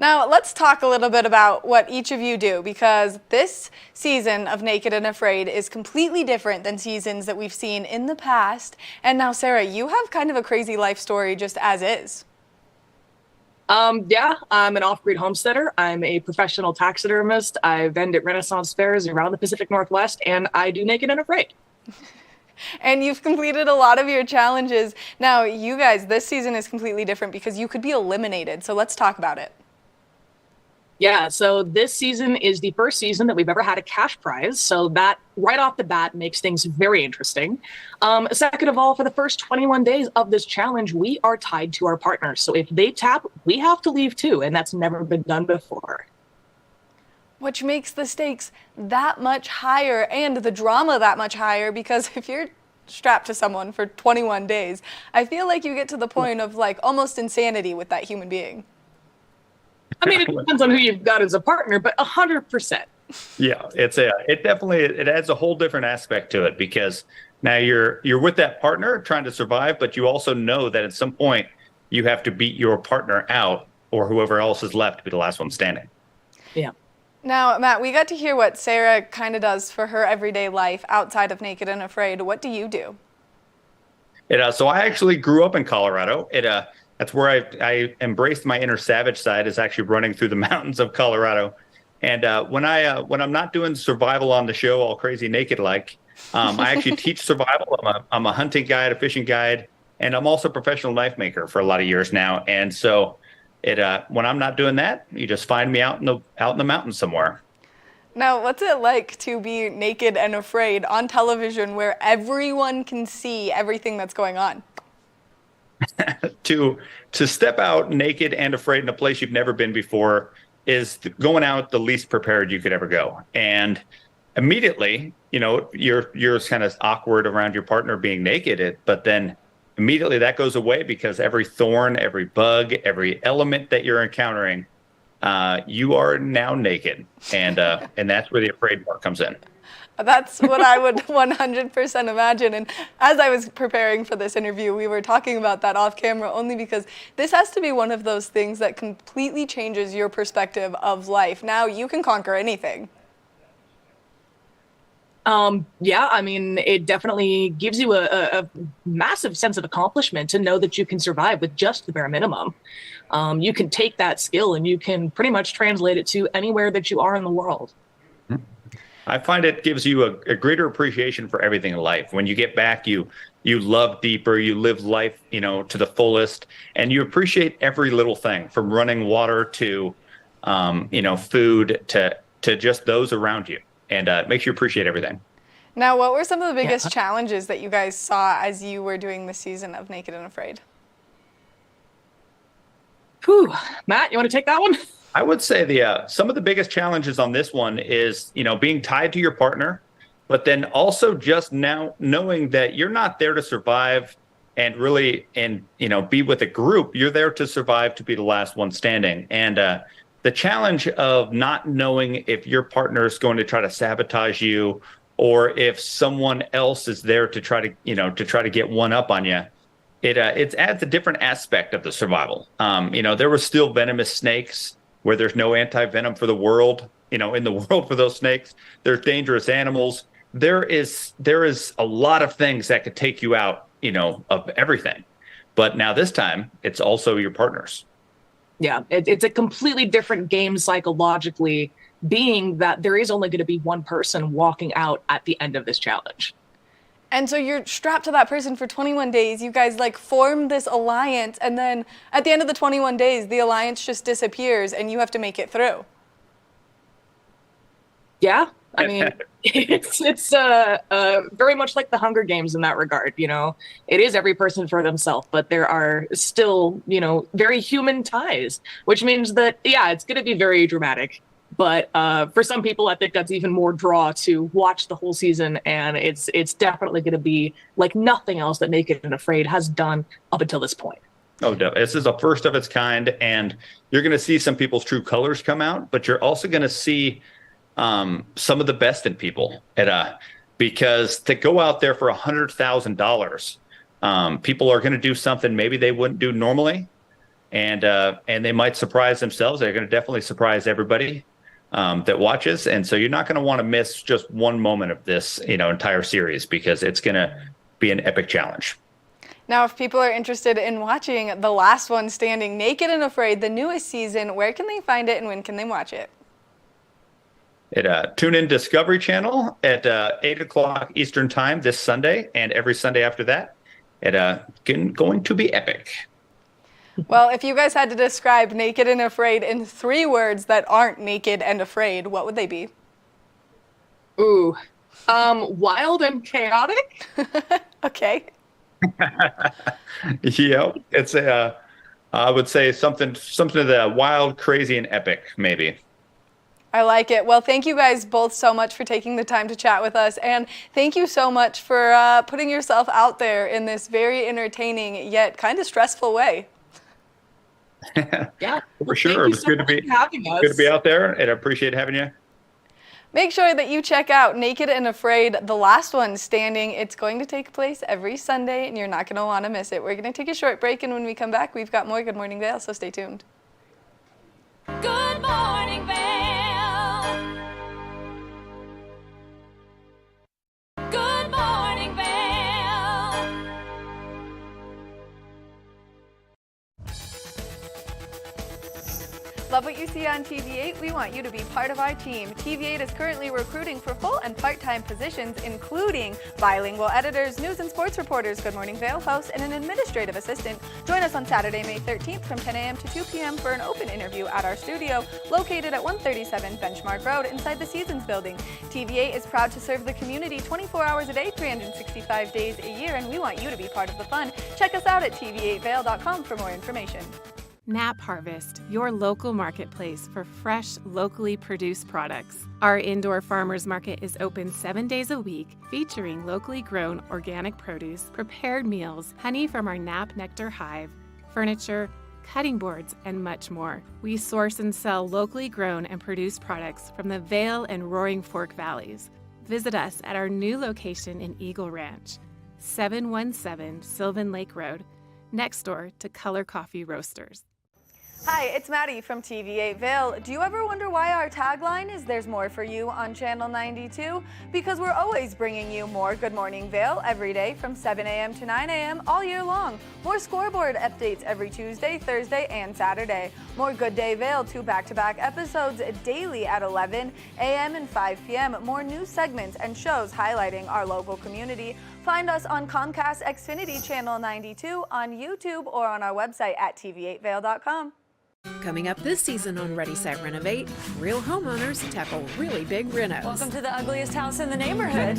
Speaker 3: Now, let's talk a little bit about what each of you do, because this season of Naked and Afraid is completely different than seasons that we've seen in the past. And now, Sarah, you have kind of a crazy life story just as is.
Speaker 15: Yeah, I'm an off-grid homesteader. I'm a professional taxidermist. I vend at Renaissance fairs around the Pacific Northwest, and I do Naked and Afraid.
Speaker 3: And you've completed a lot of your challenges. Now, you guys, this season is completely different because you could be eliminated. So let's talk about it.
Speaker 15: Yeah, so this season is the first season that we've ever had a cash prize. So that right off the bat makes things very interesting. Second of all, for the first 21 days of this challenge, we are tied to our partners. So if they tap, we have to leave too. And that's never been done before.
Speaker 3: Which makes the stakes that much higher and the drama that much higher, because if you're strapped to someone for 21 days, I feel like you get to the point of like almost insanity with that human being.
Speaker 15: I mean, it depends on who you've got as a partner, but 100%.
Speaker 14: Yeah, it definitely adds a whole different aspect to it, because now you're with that partner trying to survive, but you also know that at some point you have to beat your partner out, or whoever else is left to be the last one standing.
Speaker 15: Yeah.
Speaker 3: Now, Matt, we got to hear what Sarah kind of does for her everyday life outside of Naked and Afraid. What do you do?
Speaker 14: So I actually grew up in Colorado. That's where I embraced my inner savage side, is actually running through the mountains of Colorado. And when I'm not doing survival on the show, all crazy naked like, I actually teach survival. I'm a hunting guide, a fishing guide, and I'm also a professional knife maker for a lot of years now. And so when I'm not doing that, you just find me out in the mountains somewhere.
Speaker 3: Now, what's it like to be naked and afraid on television where everyone can see everything that's going on?
Speaker 14: To step out naked and afraid in a place you've never been before is going out the least prepared you could ever go. And immediately, you're kind of awkward around your partner being naked, but then immediately that goes away because every thorn, every bug, every element that you're encountering, you are now naked. And that's where the afraid part comes in.
Speaker 3: That's what I would 100% imagine. And as I was preparing for this interview, we were talking about that off camera only because this has to be one of those things that completely changes your perspective of life. Now you can conquer anything.
Speaker 15: Yeah, I mean, it definitely gives you a massive sense of accomplishment to know that you can survive with just the bare minimum. You can take that skill and you can pretty much translate it to anywhere that you are in the world.
Speaker 14: I find it gives you a greater appreciation for everything in life. When you get back, you love deeper, you live life, to the fullest, and you appreciate every little thing from running water to, food to just those around you. And it makes you appreciate everything.
Speaker 3: Now, what were some of the biggest challenges that you guys saw as you were doing the season of Naked and Afraid?
Speaker 15: Whew. Matt, you want to take that one?
Speaker 14: I would say some of the biggest challenges on this one is, being tied to your partner, but then also just now knowing that you're not there to survive and really, be with a group. You're there to survive, to be the last one standing. And the challenge of not knowing if your partner is going to try to sabotage you or if someone else is there to try to get one up on you. It adds a different aspect of the survival. There were still venomous snakes where there's no anti-venom for the world, in the world for those snakes. There's dangerous animals. There is a lot of things that could take you out, of everything. But now this time, it's also your partners.
Speaker 15: Yeah, it's a completely different game psychologically, being that there is only going to be one person walking out at the end of this challenge.
Speaker 3: And so you're strapped to that person for 21 days. You guys form this alliance, and then at the end of the 21 days, the alliance just disappears and you have to make it through.
Speaker 15: Yeah, I mean, it's very much like the Hunger Games in that regard. It is every person for themselves, but there are still, very human ties, which means that, yeah, it's going to be very dramatic. But for some people, I think that's even more draw to watch the whole season. And it's definitely going to be like nothing else that Naked and Afraid has done up until this point.
Speaker 14: Oh, this is a first of its kind. And you're going to see some people's true colors come out, but you're also going to see some of the best in people. Because to go out there for $100,000, people are going to do something maybe they wouldn't do normally. And they might surprise themselves. They're going to definitely surprise everybody that watches. And so you're not going to want to miss just one moment of this, entire series, because it's going to be an epic challenge.
Speaker 3: Now, if people are interested in watching The Last One Standing, Naked and Afraid, the newest season, where can they find it and when can they watch it?
Speaker 14: Tune in Discovery Channel at 8 o'clock Eastern Time this Sunday, and every Sunday after that. It's going to be epic.
Speaker 3: Well, if you guys had to describe Naked and Afraid in 3 words that aren't naked and afraid, what would they be?
Speaker 15: Ooh, wild and chaotic.
Speaker 3: Okay.
Speaker 14: Yeah, it's I would say something of the wild, crazy, and epic, maybe.
Speaker 3: I like it. Well, thank you guys both so much for taking the time to chat with us, and thank you so much for putting yourself out there in this very entertaining yet kind of stressful way.
Speaker 15: Yeah,
Speaker 14: for sure. It was good to be out there, and I appreciate having you.
Speaker 3: Make sure that you check out Naked and Afraid, The Last One Standing. It's going to take place every Sunday, and you're not going to want to miss it. We're going to take a short break, and when we come back, we've got more Good Morning Vail, so stay tuned.
Speaker 2: Good Morning Vail. Good Morning Vail.
Speaker 3: Love what you see on TV8? We want you to be part of our team. TV8 is currently recruiting for full and part-time positions, including bilingual editors, news and sports reporters, Good Morning Vail host, and an administrative assistant. Join us on Saturday, May 13th from 10 a.m. to 2 p.m. for an open interview at our studio, located at 137 Benchmark Road inside the Seasons Building. TV8 is proud to serve the community 24 hours a day, 365 days a year, and we want you to be part of the fun. Check us out at tv8vail.com for more information.
Speaker 6: Nap Harvest, your local marketplace for fresh, locally produced products. Our indoor farmers market is open 7 days a week, featuring locally grown organic produce, prepared meals, honey from our Nap Nectar hive, furniture, cutting boards, and much more. We source and sell locally grown and produced products from the Vail and Roaring Fork Valleys. Visit us at our new location in Eagle Ranch, 717 Sylvan Lake Road, next door to Color Coffee Roasters.
Speaker 3: Hi, it's Maddie from TV8 Vail. Do you ever wonder why our tagline is "There's more for you" on Channel 92? Because we're always bringing you more Good Morning Vail every day from 7 a.m. to 9 a.m. all year long. More scoreboard updates every Tuesday, Thursday, and Saturday. More Good Day Vail, 2 back-to-back episodes daily at 11 a.m. and 5 p.m. More news segments and shows highlighting our local community. Find us on Comcast Xfinity Channel 92, on YouTube, or on our website at tv8vail.com.
Speaker 16: Coming up this season on Ready, Set, Renovate, real homeowners tackle really big renos.
Speaker 2: Welcome to the ugliest house in the neighborhood.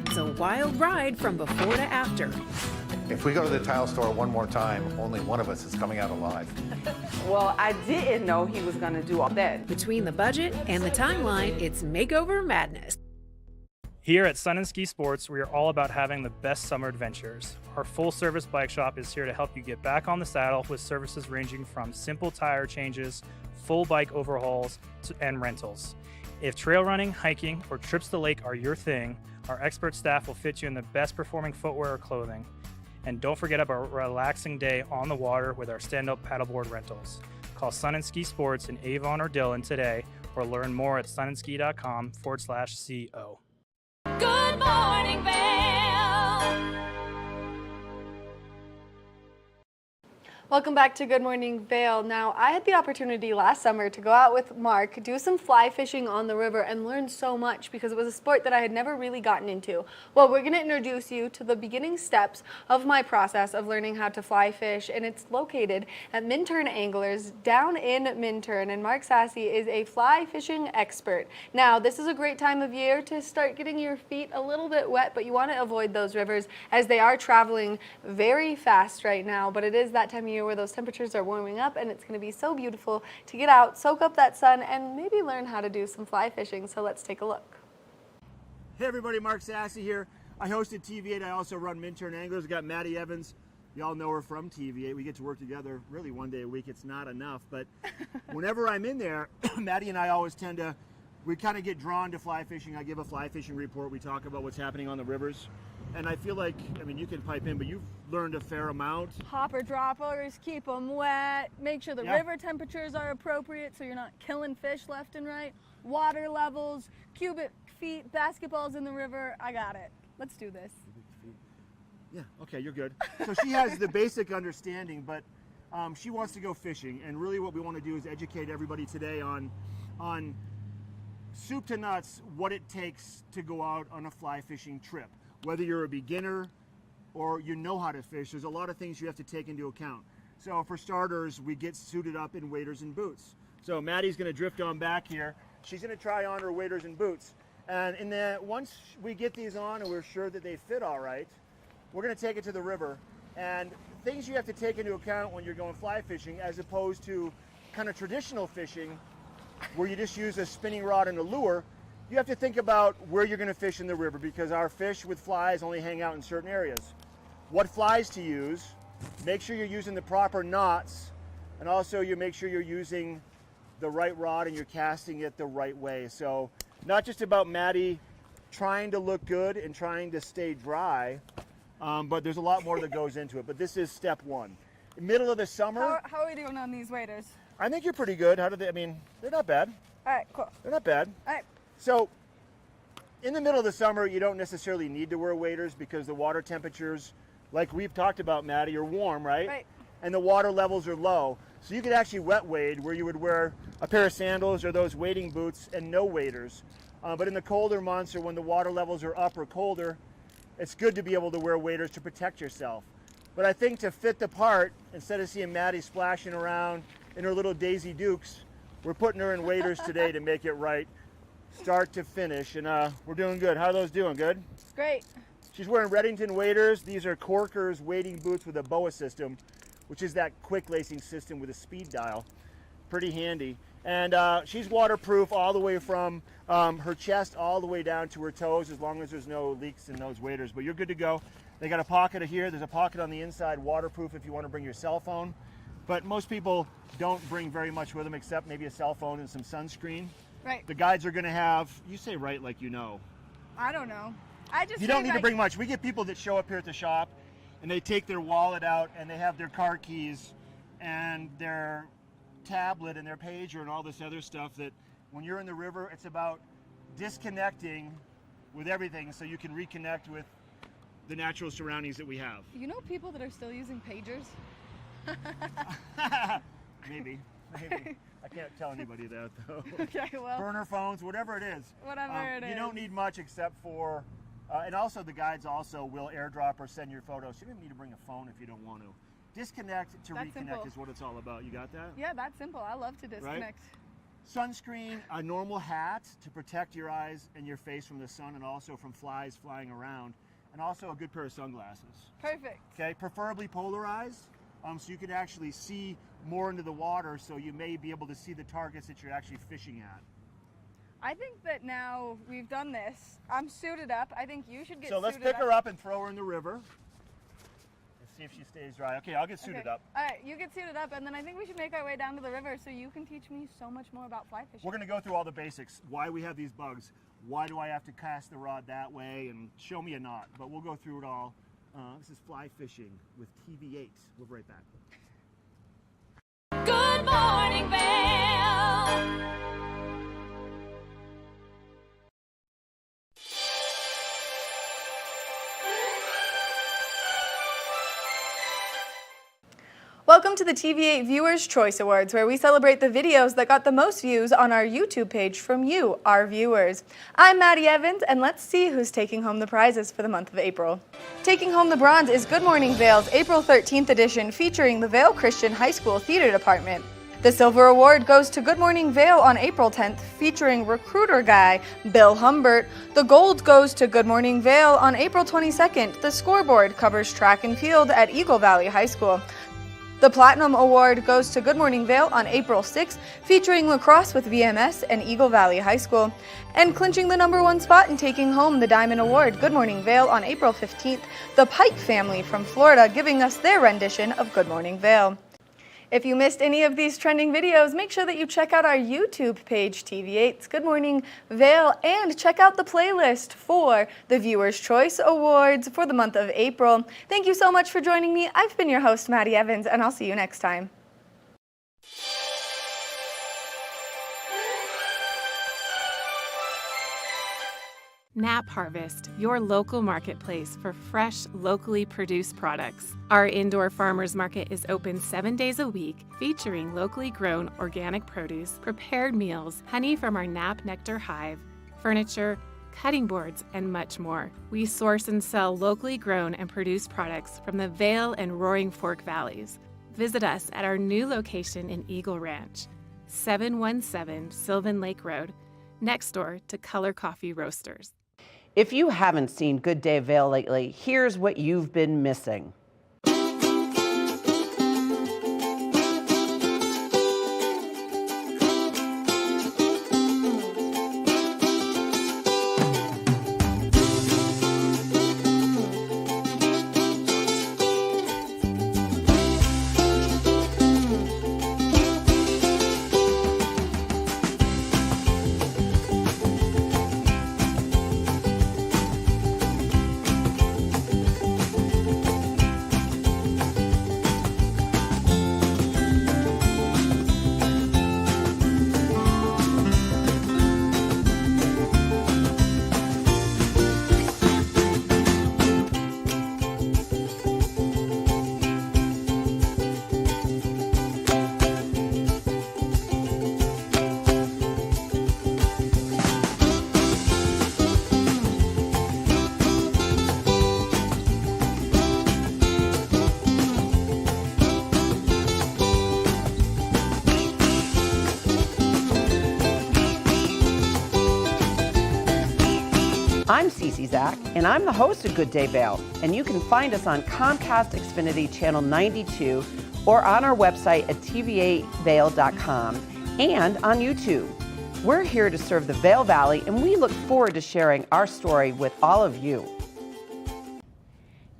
Speaker 16: It's a wild ride from before to after.
Speaker 17: If we go to the tile store one more time, only one of us is coming out alive.
Speaker 9: Well, I didn't know he was going to do all that.
Speaker 16: Between the budget and the timeline, it's makeover madness.
Speaker 4: Here at Sun and Ski Sports, we are all about having the best summer adventures. Our full-service bike shop is here to help you get back on the saddle with services ranging from simple tire changes, full bike overhauls, and rentals. If trail running, hiking, or trips to the lake are your thing, our expert staff will fit you in the best performing footwear or clothing. And don't forget about a relaxing day on the water with our stand-up paddleboard rentals. Call Sun and Ski Sports in Avon or Dillon today, or learn more at sunandski.com/CO.
Speaker 2: Good Morning Vail.
Speaker 3: Welcome back to Good Morning Vail. Now, I had the opportunity last summer to go out with Mark, do some fly fishing on the river, and learn so much because it was a sport that I had never really gotten into. Well, we're going to introduce you to the beginning steps of my process of learning how to fly fish, and it's located at Minturn Anglers down in Minturn, and Mark Sassy is a fly fishing expert. Now, this is a great time of year to start getting your feet a little bit wet, but you want to avoid those rivers as they are traveling very fast right now, but it is that time of year where those temperatures are warming up, and it's going to be so beautiful to get out, soak up that sun, and maybe learn how to do some fly fishing. So let's take a look.
Speaker 18: Hey everybody, Mark Sassy here. I hosted TV8. I also run Minturn Anglers. We got Maddie Evans. Y'all know her from TV8. We get to work together really one day a week. It's not enough, but whenever I'm in there, Maddie and I always we kind of get drawn to fly fishing. I give a fly fishing report. We talk about what's happening on the rivers. And I feel like, I mean, you can pipe in, but you've learned a fair amount.
Speaker 3: Hopper droppers, keep them wet, make sure the river temperatures are appropriate so you're not killing fish left and right, water levels, cubic feet, basketballs in the river. I got it. Let's do this.
Speaker 18: Yeah, okay, you're good. So she has the basic understanding, but she wants to go fishing. And really what we want to do is educate everybody today on soup to nuts what it takes to go out on a fly fishing trip. Whether you're a beginner or you know how to fish, there's a lot of things you have to take into account. So for starters, we get suited up in waders and boots. So Maddie's gonna drift on back here. She's gonna try on her waders and boots. And once we get these on and we're sure that they fit all right, we're gonna take it to the river. And things you have to take into account when you're going fly fishing as opposed to kind of traditional fishing where you just use a spinning rod and a lure, you have to think about where you're going to fish in the river because our fish with flies only hang out in certain areas. What flies to use, make sure you're using the proper knots, and also you make sure you're using the right rod and you're casting it the right way. So not just about Maddie trying to look good and trying to stay dry, but there's a lot more that goes into it. But this is step one. Middle of the summer.
Speaker 3: How are we doing on these waders?
Speaker 18: I think you're pretty good. How do they, I mean, they're not bad.
Speaker 3: All right, cool.
Speaker 18: They're not bad.
Speaker 3: All right.
Speaker 18: So in the middle of the summer, you don't necessarily need to wear waders because the water temperatures, like we've talked about, Maddie, are warm, right?
Speaker 3: Right.
Speaker 18: And the water levels are low. So you could actually wet wade where you would wear a pair of sandals or those wading boots and no waders. But in the colder months or when the water levels are up or colder, it's good to be able to wear waders to protect yourself. But I think to fit the part, instead of seeing Maddie splashing around in her little Daisy Dukes, we're putting her in waders today to make it right start to finish, and we're doing good. How are those doing? Good?
Speaker 3: Great.
Speaker 18: She's wearing Reddington waders. These are Corker's wading boots with a BOA system, which is that quick lacing system with a speed dial. Pretty handy. And she's waterproof all the way from her chest all the way down to her toes, as long as there's no leaks in those waders. But you're good to go. They got a pocket here. There's a pocket on the inside, waterproof if you want to bring your cell phone. But most people don't bring very much with them except maybe a cell phone and some sunscreen.
Speaker 3: Right.
Speaker 18: The guides are going to have, you say right like you know.
Speaker 3: I don't know.
Speaker 18: You don't need to bring much. We get people that show up here at the shop and they take their wallet out and they have their car keys and their tablet and their pager and all this other stuff that when you're in the river, it's about disconnecting with everything so you can reconnect with the natural surroundings that we have.
Speaker 3: You know people that are still using pagers?
Speaker 18: Maybe. I can't tell anybody that though.
Speaker 3: Okay, well.
Speaker 18: Burner phones, whatever it is.
Speaker 3: Whatever it is.
Speaker 18: You don't need much except for, and also the guides also will airdrop or send your photos. You don't need to bring a phone if you don't want to. Disconnect to
Speaker 3: That's
Speaker 18: reconnect
Speaker 3: simple.
Speaker 18: is what it's all about. You got that?
Speaker 3: Yeah, that's simple. I love to disconnect.
Speaker 18: Right? Sunscreen, a normal hat to protect your eyes and your face from the sun and also from flies flying around, and also a good pair of sunglasses.
Speaker 3: Perfect.
Speaker 18: Okay, preferably polarized, so you can actually see more into the water, so you may be able to see the targets that you're actually fishing at.
Speaker 3: I think that now we've done this, I'm suited up. I think you should get
Speaker 18: So let's
Speaker 3: suited
Speaker 18: pick her up and throw her in the river. Let's see if she stays dry. Okay, I'll get suited up.
Speaker 3: All right, you get suited up, and then I think we should make our way down to the river so you can teach me so much more about fly fishing.
Speaker 18: We're going to go through all the basics. Why we have these bugs. Why do I have to cast the rod that way? And show me a knot. But we'll go through it all. This is fly fishing with TV8. We'll be right back.
Speaker 2: Good Morning Vail.
Speaker 3: Welcome to the TV8 Viewers' Choice Awards, where we celebrate the videos that got the most views on our YouTube page from you, our viewers. I'm Maddie Evans, and let's see who's taking home the prizes for the month of April. Taking home the bronze is Good Morning Vail's April 13th edition, featuring the Vail Christian High School Theater Department. The silver award goes to Good Morning Vail on April 10th, featuring recruiter guy Bill Humbert. The gold goes to Good Morning Vail on April 22nd. The scoreboard covers track and field at Eagle Valley High School. The Platinum Award goes to Good Morning Vail on April 6th, featuring lacrosse with VMS and Eagle Valley High School. And clinching the #1 spot and taking home the Diamond Award, Good Morning Vail on April 15th, the Pike family from Florida giving us their rendition of Good Morning Vail. If you missed any of these trending videos, make sure that you check out our YouTube page, TV8's Good Morning Vail, and check out the playlist for the Viewers' Choice Awards for the month of April. Thank you so much for joining me. I've been your host, Maddie Evans, and I'll see you next time.
Speaker 6: Nap Harvest, your local marketplace for fresh, locally produced products. Our indoor farmers market is open 7 days a week, featuring locally grown organic produce, prepared meals, honey from our Nap Nectar hive, furniture, cutting boards, and much more. We source and sell locally grown and produced products from the Vail and Roaring Fork Valleys. Visit us at our new location in Eagle Ranch, 717 Sylvan Lake Road, next door to Color Coffee Roasters.
Speaker 9: If you haven't seen Good Day Vail lately, here's what you've been missing. I'm Cece Zach, and I'm the host of Good Day Vail, and you can find us on Comcast Xfinity Channel 92 or on our website at tva8vail.com and on YouTube. We're here to serve the Vail Valley, and we look forward to sharing our story with all of you.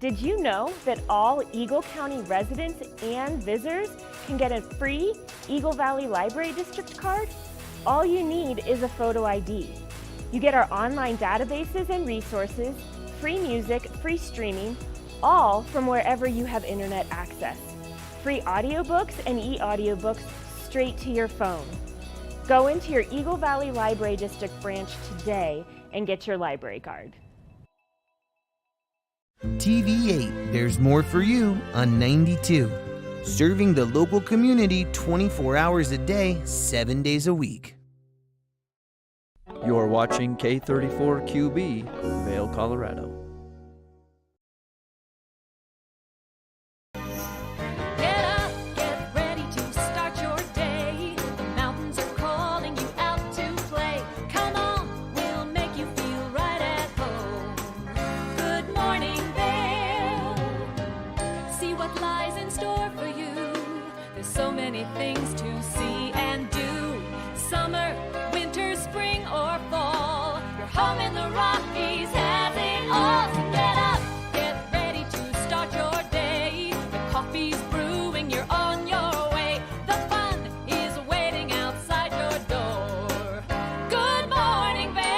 Speaker 11: Did you know that all Eagle County residents and visitors can get a free Eagle Valley Library District card? All you need is a photo ID. You get our online databases and resources, free music, free streaming, all from wherever you have internet access. Free audiobooks and e-audiobooks straight to your phone. Go into your Eagle Valley Library District branch today and get your library card.
Speaker 7: TV8, there's more for you on 92. Serving the local community 24 hours a day, 7 days a week.
Speaker 1: You're watching K34QB, Vail, Colorado.
Speaker 2: Get up, get ready to start your day. The mountains are calling you out to play. Come on, we'll make you feel right at home. Good morning, Vail. See what lies in store for you. There's so many things to see and do. Summer, winter, spring, or fall. Your home in the Rockies has it all. So get up, get ready to start your day. The coffee's brewing, you're on your way. The fun is waiting outside your door. Good morning, Vail.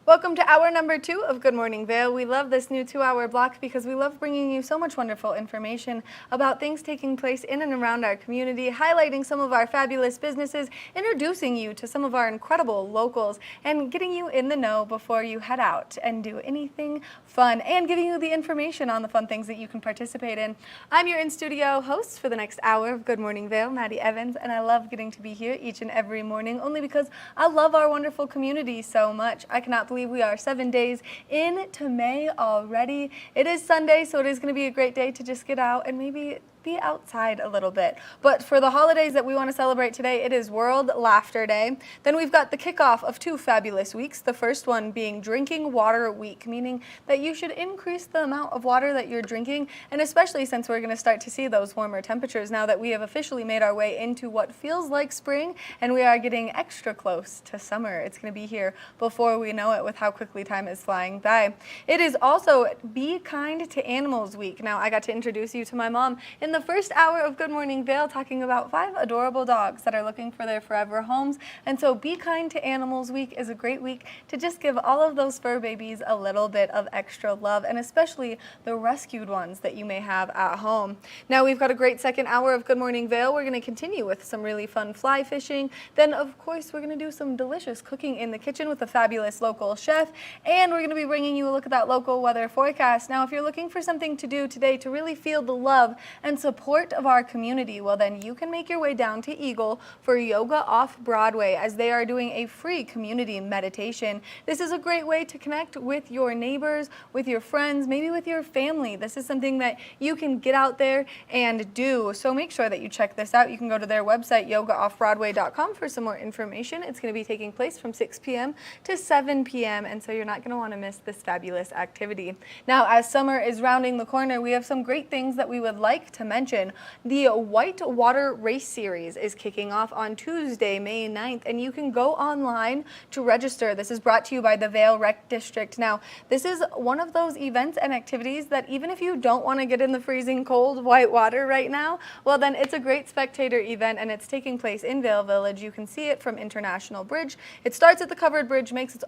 Speaker 3: Welcome to hour number 2 of Good Morning Vail. We love this new 2-hour block because we love bringing you so much wonderful information about things taking place in and around our community, highlighting some of our fabulous businesses, introducing you to some of our incredible locals, and getting you in the know before you head out and do anything fun, and giving you the information on the fun things that you can participate in. I'm your in-studio host for the next hour of Good Morning Vail, Maddie Evans, and I love getting to be here each and every morning only because I love our wonderful community so much. I cannot believe we are 7 days into May already. It is Sunday, so it is going to be a great day to just get out and maybe be outside a little bit. But for the holidays that we want to celebrate today, it is World Laughter Day. Then we've got the kickoff of 2 fabulous weeks. The first one being Drinking Water Week, meaning that you should increase the amount of water that you're drinking, and especially since we're going to start to see those warmer temperatures now that we have officially made our way into what feels like spring, and we are getting extra close to summer. It's going to be here before we know it with how quickly time is flying by. It is also Be Kind to Animals Week. Now, I got to introduce you to my mom in the first hour of Good Morning Vail, talking about 5 adorable dogs that are looking for their forever homes. And so Be Kind to Animals Week is a great week to just give all of those fur babies a little bit of extra love, and especially the rescued ones that you may have at home. Now we've got a great second hour of Good Morning Vail. We're going to continue with some really fun fly fishing. Then of course we're going to do some delicious cooking in the kitchen with a fabulous local chef, and we're going to be bringing you a look at that local weather forecast. Now if you're looking for something to do today to really feel the love and support of our community, well then you can make your way down to Eagle for Yoga Off Broadway, as they are doing a free community meditation. This is a great way to connect with your neighbors, with your friends, maybe with your family. This is something that you can get out there and do. So make sure that you check this out. You can go to their website, yogaoffbroadway.com, for some more information. It's going to be taking place from 6 p.m. to 7 p.m. and so you're not going to want to miss this fabulous activity. Now, as summer is rounding the corner, we have some great things that we would like to mention. The White Water Race Series is kicking off on Tuesday, May 9th, and you can go online to register. This is brought to you by the Vail Rec District. Now, this is one of those events and activities that even if you don't want to get in the freezing cold white water right now, well then it's a great spectator event, and it's taking place in Vail Village. You can see it from International Bridge. It starts at the covered bridge, makes its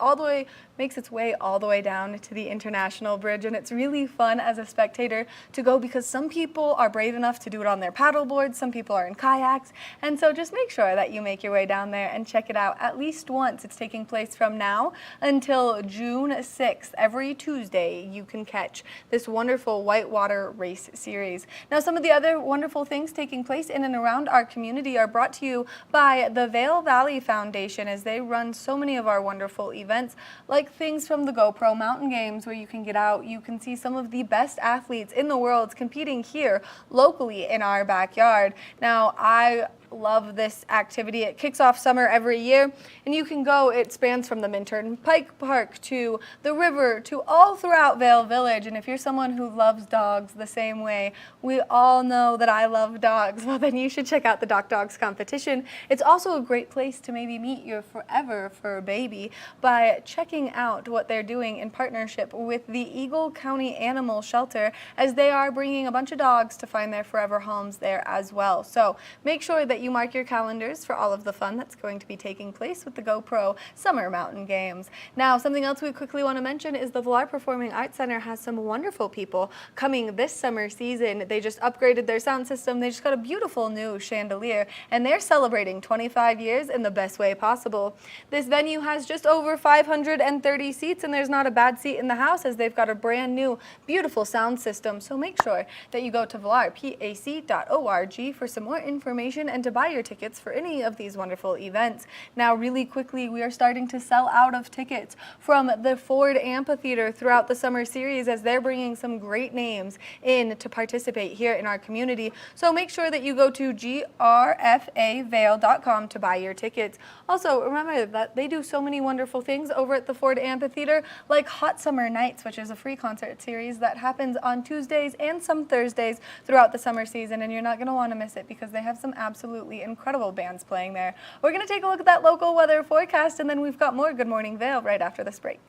Speaker 3: way all the way down to the International Bridge, and it's really fun as a spectator to go because some people are brave enough to do it on their paddle boards, some people are in kayaks, and so just make sure that you make your way down there and check it out at least once. It's taking place from now until June 6th. Every Tuesday you can catch this wonderful whitewater race series. Now, some of the other wonderful things taking place in and around our community are brought to you by the Vail Valley Foundation, as they run so many of our wonderful events, like things from the GoPro Mountain Games, where you can get out, you can see some of the best athletes in the world competing here locally locally in our backyard. Now, I love this activity. It kicks off summer every year, and you can go, it spans from the Minturn Pike Park to the river to all throughout Vail Village. And if you're someone who loves dogs the same way we all know that I love dogs, well, then you should check out the Doc Dogs competition. It's also a great place to maybe meet your forever fur baby by checking out what they're doing in partnership with the Eagle County Animal Shelter, as they are bringing a bunch of dogs to find their forever homes there as well. So make sure that you mark your calendars for all of the fun that's going to be taking place with the GoPro Summer Mountain Games. Now, something else we quickly want to mention is the Villar Performing Arts Center has some wonderful people coming this summer season. They just upgraded their sound system. They just got a beautiful new chandelier, and they're celebrating 25 years in the best way possible. This venue has just over 530 seats, and there's not a bad seat in the house, as they've got a brand new beautiful sound system. So make sure that you go to villarpac.org for some more information and to buy your tickets for any of these wonderful events. Now, really quickly, we are starting to sell out of tickets from the Ford Amphitheater throughout the summer series, as they're bringing some great names in to participate here in our community. So make sure that you go to grfavail.com to buy your tickets. Also, remember that they do so many wonderful things over at the Ford Amphitheater, like Hot Summer Nights, which is a free concert series that happens on Tuesdays and some Thursdays throughout the summer season, and you're not going to want to miss it because they have some absolutely incredible bands playing there. We're going to take a look at that local weather forecast, and then we've got more Good Morning Vail right after this break.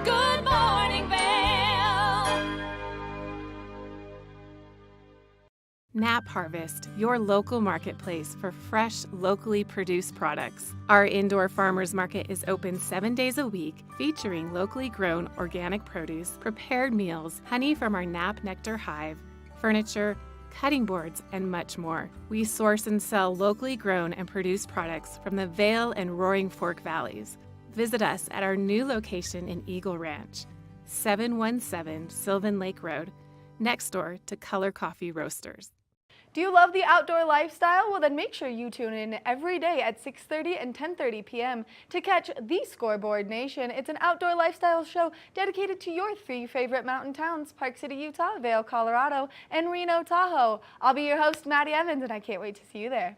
Speaker 2: Good Morning Vail.
Speaker 6: Nap Harvest, your local marketplace for fresh, locally produced products. Our indoor farmers market is open 7 days a week, featuring locally grown organic produce, prepared meals, honey from our Nap Nectar hive, furniture, cutting boards, and much more. We source and sell locally grown and produced products from the Vail and Roaring Fork Valleys. Visit us at our new location in Eagle Ranch, 717 Sylvan Lake Road, next door to Color Coffee Roasters.
Speaker 3: Do you love the outdoor lifestyle? Well, then make sure you tune in every day at 6:30 and 10:30 p.m. to catch The Scoreboard Nation. It's an outdoor lifestyle show dedicated to your three favorite mountain towns: Park City, Utah, Vail, Colorado, and Reno, Tahoe. I'll be your host, Maddie Evans, and I can't wait to see you there.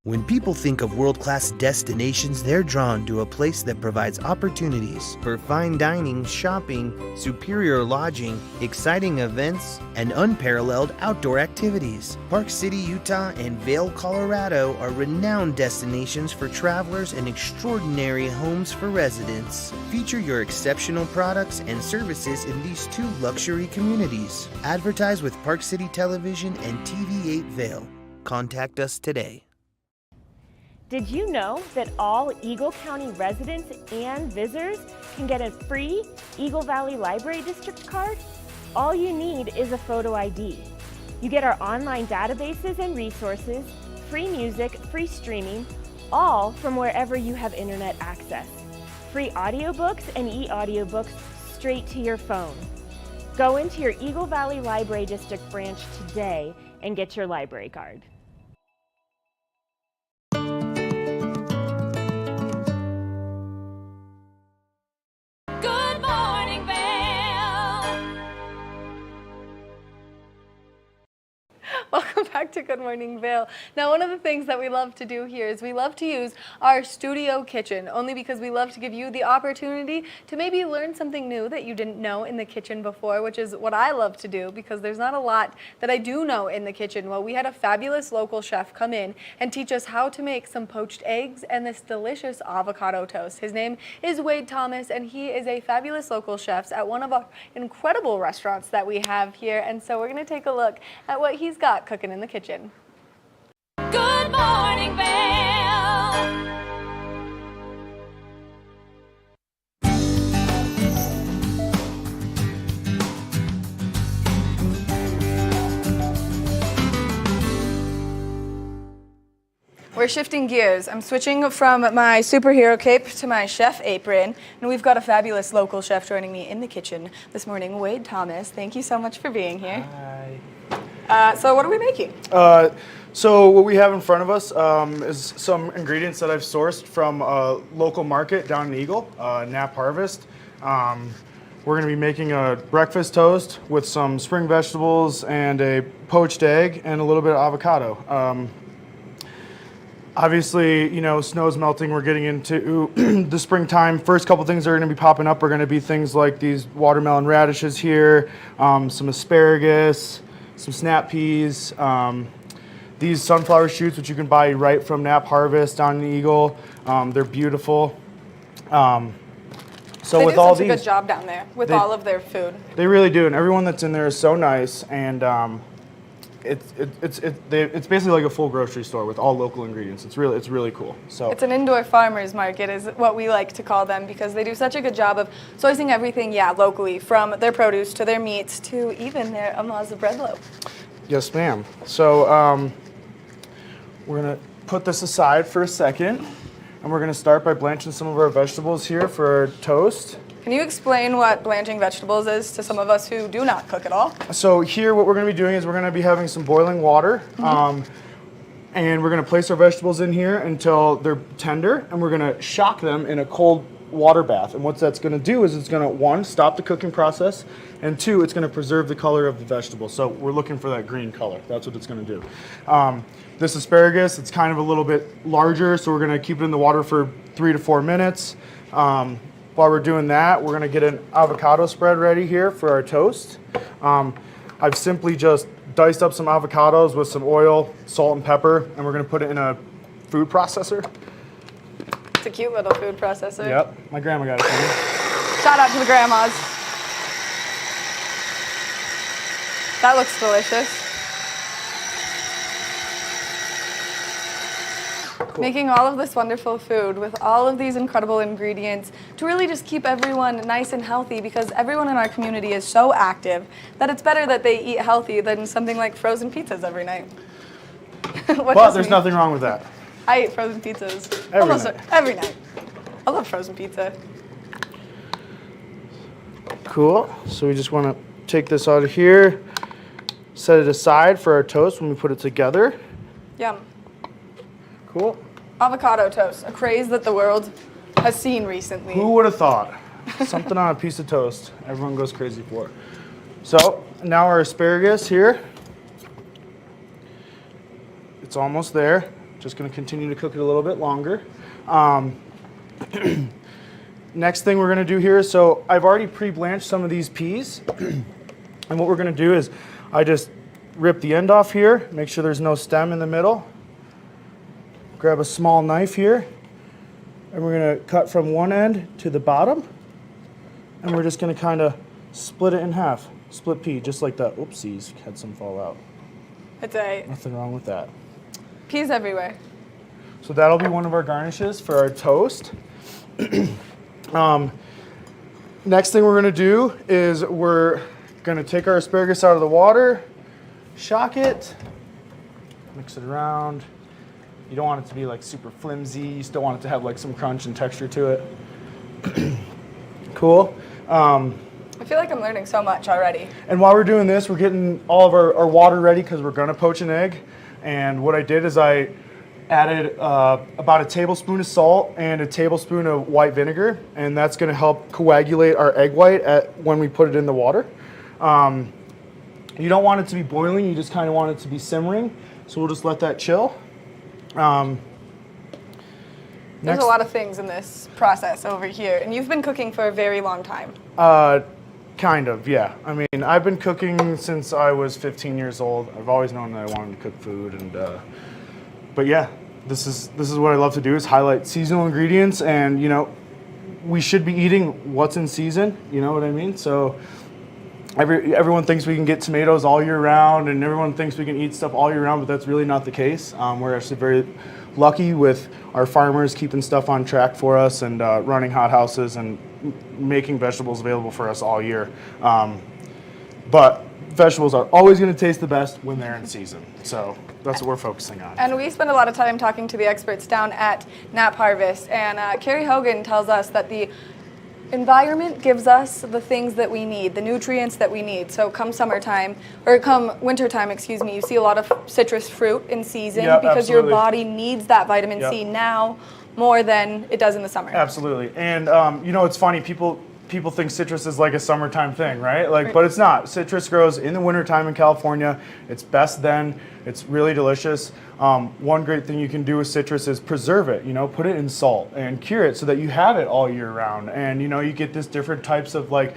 Speaker 7: When people think of world-class destinations, they're drawn to a place that provides opportunities for fine dining, shopping, superior lodging, exciting events, and unparalleled outdoor activities. Park City, Utah, and Vail, Colorado are renowned destinations for travelers and extraordinary homes for residents. Feature your exceptional products and services in these two luxury communities. Advertise with Park City Television and TV8 Vail. Contact us today.
Speaker 11: Did you know that all Eagle County residents and visitors can get a free Eagle Valley Library District card? All you need is a photo ID. You get our online databases and resources, free music, free streaming, all from wherever you have internet access. Free audiobooks and e-audiobooks straight to your phone. Go into your Eagle Valley Library District branch today and get your library card.
Speaker 2: Good Morning Vail.
Speaker 3: Welcome back to Good Morning Vail. Now, one of the things that we love to do here is we love to use our studio kitchen, only because we love to give you the opportunity to maybe learn something new that you didn't know in the kitchen before, which is what I love to do because there's not a lot that I do know in the kitchen. Well, we had a fabulous local chef come in and teach us how to make some poached eggs and this delicious avocado toast. His name is Wade Thomas, and he is a fabulous local chef at one of our incredible restaurants that we have here. And so we're going to take a look at what he's got cooking in the kitchen.
Speaker 2: Good Morning Vail.
Speaker 3: We're shifting gears. I'm switching from my superhero cape to my chef apron, and we've got a fabulous local chef joining me in the kitchen this morning, Wade Thomas. Thank you so much for being here.
Speaker 19: Hi.
Speaker 3: So what are we making?
Speaker 19: So what we have in front of us is some ingredients that I've sourced from a local market down in Eagle, Knapp Harvest. We're going to be making a breakfast toast with some spring vegetables and a poached egg and a little bit of avocado. Obviously, you know, snow's melting. We're getting into the springtime. First couple things that are going to be popping up are going to be things like these watermelon radishes here, some asparagus, some snap peas, these sunflower shoots, which you can buy right from Knapp Harvest down in Eagle. They're beautiful. So
Speaker 3: they
Speaker 19: with
Speaker 3: do
Speaker 19: all
Speaker 3: such
Speaker 19: these,
Speaker 3: a good job down there with all of their food.
Speaker 19: they really do, and everyone that's in there is so nice. And it's basically like a full grocery store with all local ingredients. It's really cool. So
Speaker 3: It's an indoor farmers market is what we like to call them because they do such a good job of sourcing everything, locally, from their produce to their meats to even their amaza bread loaf.
Speaker 19: yes, ma'am. So we're gonna put this aside for a second, and we're gonna start by blanching some of our vegetables here for our toast.
Speaker 3: Can you explain what blanching vegetables is to some of us who do not cook at all?
Speaker 19: So here what we're going to be doing is we're going to be having some boiling water, and we're going to place our vegetables in here until they're tender, and we're going to shock them in a cold water bath. And what that's going to do is it's going to, one, stop the cooking process, and two, it's going to preserve the color of the vegetable. So we're looking for that green color. That's what it's going to do. This asparagus, it's kind of a little bit larger, so we're going to keep it in the water for 3 to 4 minutes. While we're doing that, we're gonna get an avocado spread ready here for our toast. I've simply just diced up some avocados with some oil, salt, and pepper, and we're gonna put it in a food processor.
Speaker 3: It's a cute little food processor.
Speaker 19: Yep, my grandma got it for me.
Speaker 3: Shout out to the grandmas. That looks delicious.
Speaker 19: Cool.
Speaker 3: Making all of this wonderful food with all of these incredible ingredients to really just keep everyone nice and healthy because everyone in our community is so active that it's better that they eat healthy than something like frozen pizzas every night.
Speaker 19: But there's nothing wrong with that.
Speaker 3: I eat frozen pizzas every night. I love frozen pizza.
Speaker 19: Cool, so we just wanna take this out of here, set it aside for our toast when we put it together.
Speaker 3: Yum.
Speaker 19: Cool.
Speaker 3: Avocado toast, a craze that the world has seen recently.
Speaker 19: Who would have thought? Something on a piece of toast. Everyone goes crazy for it. So now our asparagus here. It's almost there. Just going to continue to cook it a little bit longer. Next thing we're going to do here is, so I've already pre-blanched some of these peas. And what we're going to do is I just rip the end off here, make sure there's no stem in the middle. Grab a small knife here, and we're going to cut from one end to the bottom, and we're just going to kind of split it in half. Split pea, just like that. Oopsies, had some fall out.
Speaker 3: It's a
Speaker 19: Nothing wrong with that.
Speaker 3: peas everywhere.
Speaker 19: So that'll be one of our garnishes for our toast. Next thing we're going to do is we're Gonna take our asparagus out of the water, shock it, mix it around. You don't want it to be like super flimsy. You still want it to have like some crunch and texture to it. Cool.
Speaker 3: I feel like I'm learning so much already.
Speaker 19: And while we're doing this, we're getting all of our water ready because we're gonna poach an egg. And what I did is I added about a tablespoon of salt and a tablespoon of white vinegar, and that's gonna help coagulate our egg white when we put it in the water. You don't want it to be boiling, you just kind of want it to be simmering. So we'll just let that chill.
Speaker 3: There's a lot of things in this process over here, and you've been cooking for a very long time.
Speaker 19: Kind of, yeah. I mean, I've been cooking since I was 15 years old. I've always known that I wanted to cook food, and but yeah, this is what I love to do, is highlight seasonal ingredients, and you know, we should be eating what's in season. You know what I mean? So everyone thinks we can get tomatoes all year round, and everyone thinks we can eat stuff all year round, but that's really not the case. We're actually very lucky with our farmers keeping stuff on track for us and running hothouses and making vegetables available for us all year. But vegetables are always going to taste the best when they're in season. So that's what we're focusing on.
Speaker 3: And we spend a lot of time talking to the experts down at Nap Harvest. And Carrie Hogan tells us that the environment gives us the things that we need, the nutrients that we need. So come summertime, or come wintertime, excuse me, you see a lot of citrus fruit in season because
Speaker 19: absolutely.
Speaker 3: your body needs that vitamin C now more than it does in the summer.
Speaker 19: Absolutely. And you know, it's funny, people think citrus is like a summertime thing, right? Like, but it's not. Citrus grows in the wintertime in California. It's best then. It's really delicious. One great thing you can do with citrus is preserve it, you know, put it in salt and cure it so that you have it all year round. And, you know, you get this different types of like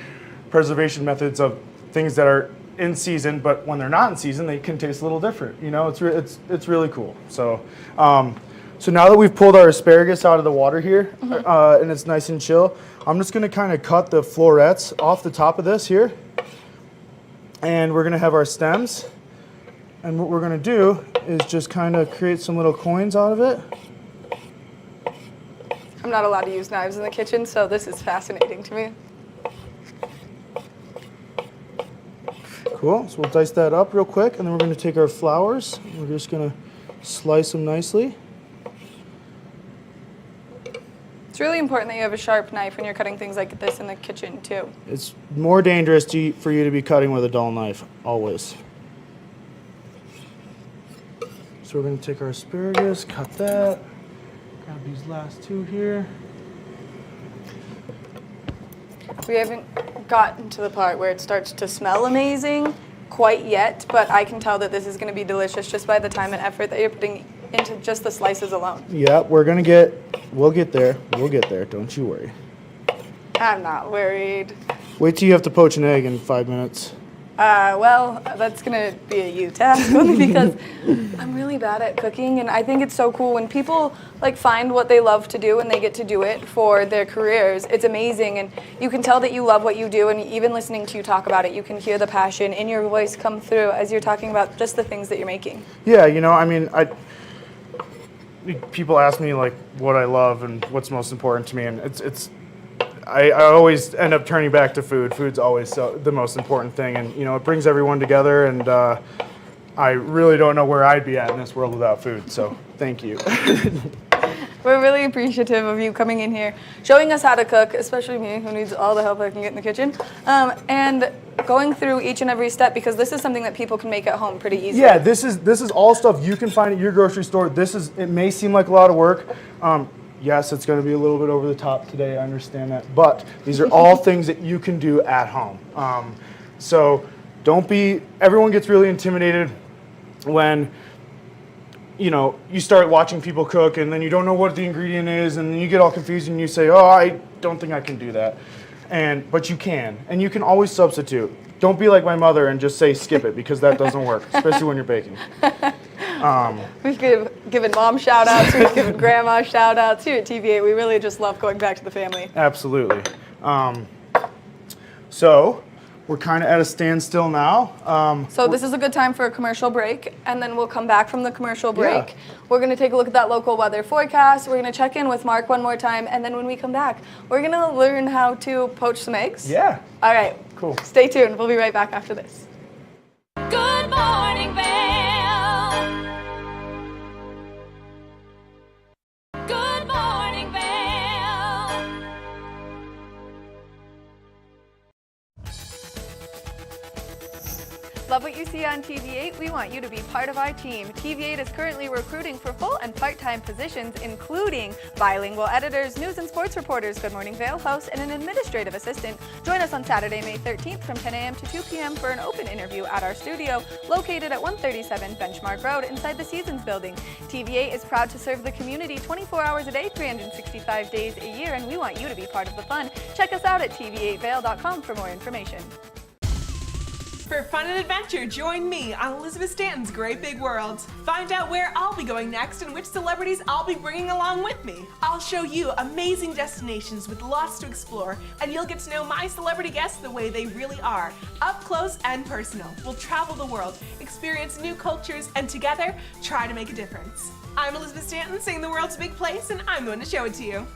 Speaker 19: preservation methods of things that are in season, but when they're not in season, they can taste a little different. You know, it's really cool. So, so now that we've pulled our asparagus out of the water here, and it's nice and chill, I'm just gonna kind of cut the florets off the top of this here. And we're gonna have our stems. And what we're gonna do is just kind of create some little coins out of it.
Speaker 3: I'm not allowed to use knives in the kitchen, so this is fascinating to me.
Speaker 19: Cool, so we'll dice that up real quick, and then we're gonna take our flowers, and we're just gonna slice them nicely.
Speaker 3: It's really important that you have a sharp knife when you're cutting things like this in the kitchen too.
Speaker 19: It's more dangerous for you to be cutting with a dull knife, always. So we're going to take our asparagus, cut that, grab these last two here.
Speaker 3: We haven't gotten to the part where it starts to smell amazing quite yet, but I can tell that this is going to be delicious just by the time and effort that you're putting into just the slices alone.
Speaker 19: Yeah, we'll get there, don't you worry.
Speaker 3: I'm not worried.
Speaker 19: Wait till you have to poach an egg in 5 minutes.
Speaker 3: Well, that's going to be a you task only because I'm really bad at cooking, and I think it's so cool when people like find what they love to do and they get to do it for their careers. It's amazing, and you can tell that you love what you do, and even listening to you talk about it, you can hear the passion in your voice come through as you're talking about just the things that you're making.
Speaker 19: Yeah, you know, I mean, people ask me like what I love and what's most important to me, and I always end up turning back to food. Food's always the most important thing, and you know, it brings everyone together, and I really don't know where I'd be at in this world without food, so thank you.
Speaker 3: We're really appreciative of you coming in here, showing us how to cook, especially me, who needs all the help I can get in the kitchen, and going through each and every step, because this is something that people can make at home pretty easily.
Speaker 19: Yeah, this is all stuff you can find at your grocery store. It may seem like a lot of work. Yes, it's going to be a little bit over the top today, I understand that, but these are all things that you can do at home. So everyone gets really intimidated when, you know, you start watching people cook and then you don't know what the ingredient is, and then you get all confused and you say, oh, I don't think I can do that. But you can, and you can always substitute. Don't be like my mother and just say skip it, because that doesn't work, especially when you're baking.
Speaker 3: We've given mom shout outs, we've given grandma shout outs here at TV8. We really just love going back to the family.
Speaker 19: Absolutely. So we're kind of at a standstill now.
Speaker 3: So this is a good time for a commercial break, and then we'll come back from the commercial break.
Speaker 19: Yeah.
Speaker 3: We're going to take a look at that local weather forecast. We're going to check in with Mark one more time, and then when we come back, we're going to learn how to poach some eggs.
Speaker 19: Yeah.
Speaker 3: All right.
Speaker 19: Cool.
Speaker 3: Stay tuned. We'll be right back after this.
Speaker 2: Good Morning Vail. Good Morning Vail.
Speaker 3: Love what you see on TV8? We want you to be part of our team. TV8 is currently recruiting for full and part-time positions, including bilingual editors, news and sports reporters, Good Morning Vail host, and an administrative assistant. Join us on Saturday, May 13th from 10 a.m. to 2 p.m. for an open interview at our studio located at 137 Benchmark Road inside the Seasons building. TV8 is proud to serve the community 24 hours a day, 365 days a year, and we want you to be part of the fun. Check us out at tv8vail.com for more information.
Speaker 20: For fun and adventure, join me on Elizabeth Stanton's Great Big World. Find out where I'll be going next and which celebrities I'll be bringing along with me. I'll show you amazing destinations with lots to explore, and you'll get to know my celebrity guests the way they really are, up close and personal. We'll travel the world, experience new cultures, and together, try to make a difference. I'm Elizabeth Stanton, saying the world's a big place, and I'm going to show it to you.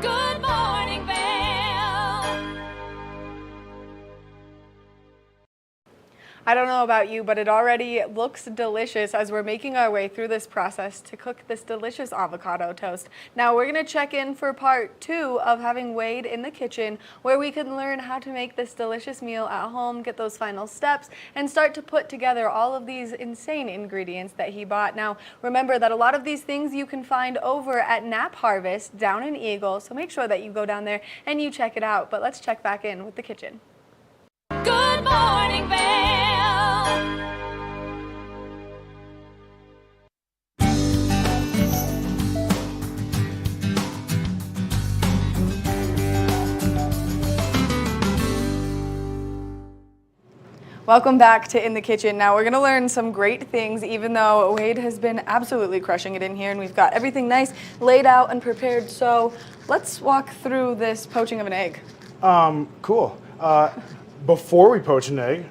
Speaker 2: Good Morning Vail.
Speaker 3: I don't know about you, but it already looks delicious as we're making our way through this process to cook this delicious avocado toast. Now we're going to check in for part 2 of having Wade in the kitchen, where we can learn how to make this delicious meal at home, get those final steps, and start to put together all of these insane ingredients that he bought. Now remember that a lot of these things you can find over at Nap Harvest down in Eagle, so make sure that you go down there and you check it out. But let's check back in with the kitchen.
Speaker 2: Good Morning Vail.
Speaker 3: Welcome back to In the Kitchen. Now we're going to learn some great things, even though Wade has been absolutely crushing it in here, and we've got everything nice laid out and prepared. So let's walk through this poaching of an egg.
Speaker 19: Cool. Before we poach an egg,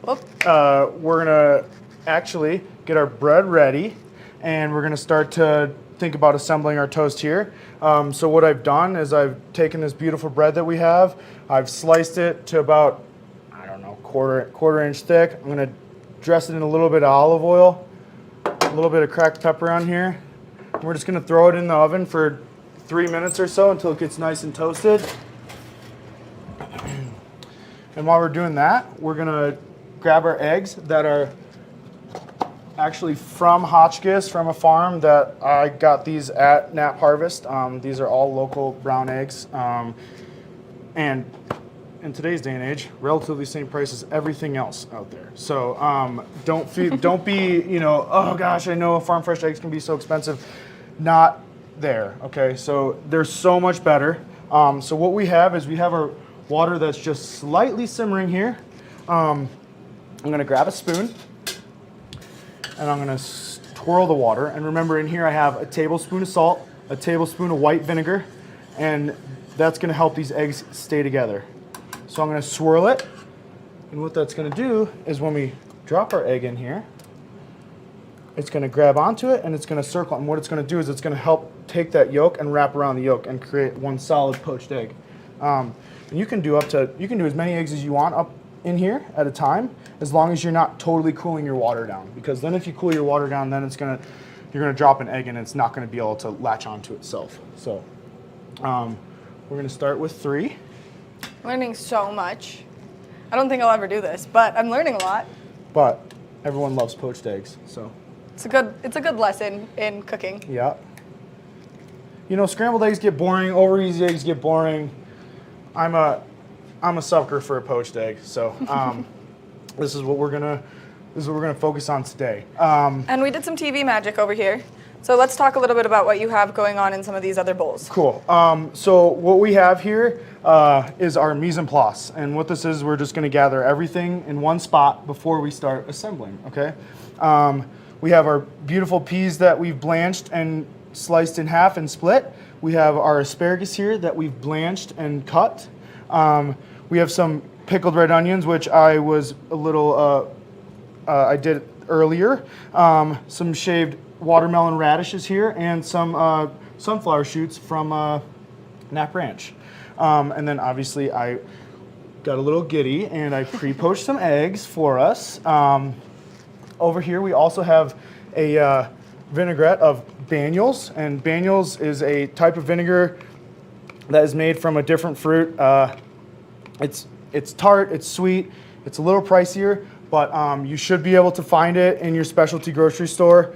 Speaker 19: we're gonna actually get our bread ready, and we're gonna start to think about assembling our toast here. So what I've done is I've taken this beautiful bread that we have, I've sliced it to about, I don't know, quarter inch thick. I'm gonna dress it in a little bit of olive oil, a little bit of cracked pepper on here. And we're just gonna throw it in the oven for 3 minutes or so until it gets nice and toasted. And while we're doing that, we're gonna grab our eggs that are actually from Hotchkiss, from a farm that I got these at Nap Harvest. These are all local brown eggs. And in today's day and age, relatively same price as everything else out there. So don't be, you know, oh gosh, I know farm fresh eggs can be so expensive. Not there, okay? So they're so much better. So what we have is we have our water that's just slightly simmering here. I'm gonna grab a spoon and I'm gonna twirl the water. And remember, in here I have a tablespoon of salt, a tablespoon of white vinegar, and that's gonna help these eggs stay together. So I'm gonna swirl it, and what that's gonna do is when we drop our egg in here, it's gonna grab onto it and it's gonna circle. And what it's gonna do is it's gonna help take that yolk and wrap around the yolk and create one solid poached egg. And you can do as many eggs as you want up in here at a time, as long as you're not totally cooling your water down. Because then if you cool your water down, then you're gonna drop an egg and it's not gonna be able to latch onto itself. So we're gonna start with 3.
Speaker 3: Learning so much. I don't think I'll ever do this, but I'm learning a lot.
Speaker 19: But everyone loves poached eggs, so.
Speaker 3: It's a good lesson in cooking.
Speaker 19: Yeah. You know, scrambled eggs get boring, over easy eggs get boring. I'm a sucker for a poached egg, so this is what we're gonna focus on today.
Speaker 3: And we did some TV magic over here. So let's talk a little bit about what you have going on in some of these other bowls.
Speaker 19: Cool. So what we have here is our mise en place, and what this is, we're just going to gather everything in one spot before we start assembling. Okay. We have our beautiful peas that we've blanched and sliced in half and split. We have our asparagus here that we've blanched and cut. We have some pickled red onions, which I was a little I did earlier. Some shaved watermelon radishes here, and some sunflower shoots from Nap Ranch. And then obviously I got a little giddy and I pre-poached some eggs for us. Over here we also have a vinaigrette of Banyuls, and Banyuls is a type of vinegar that is made from a different fruit. It's tart, it's sweet, it's a little pricier, but you should be able to find it in your specialty grocery store,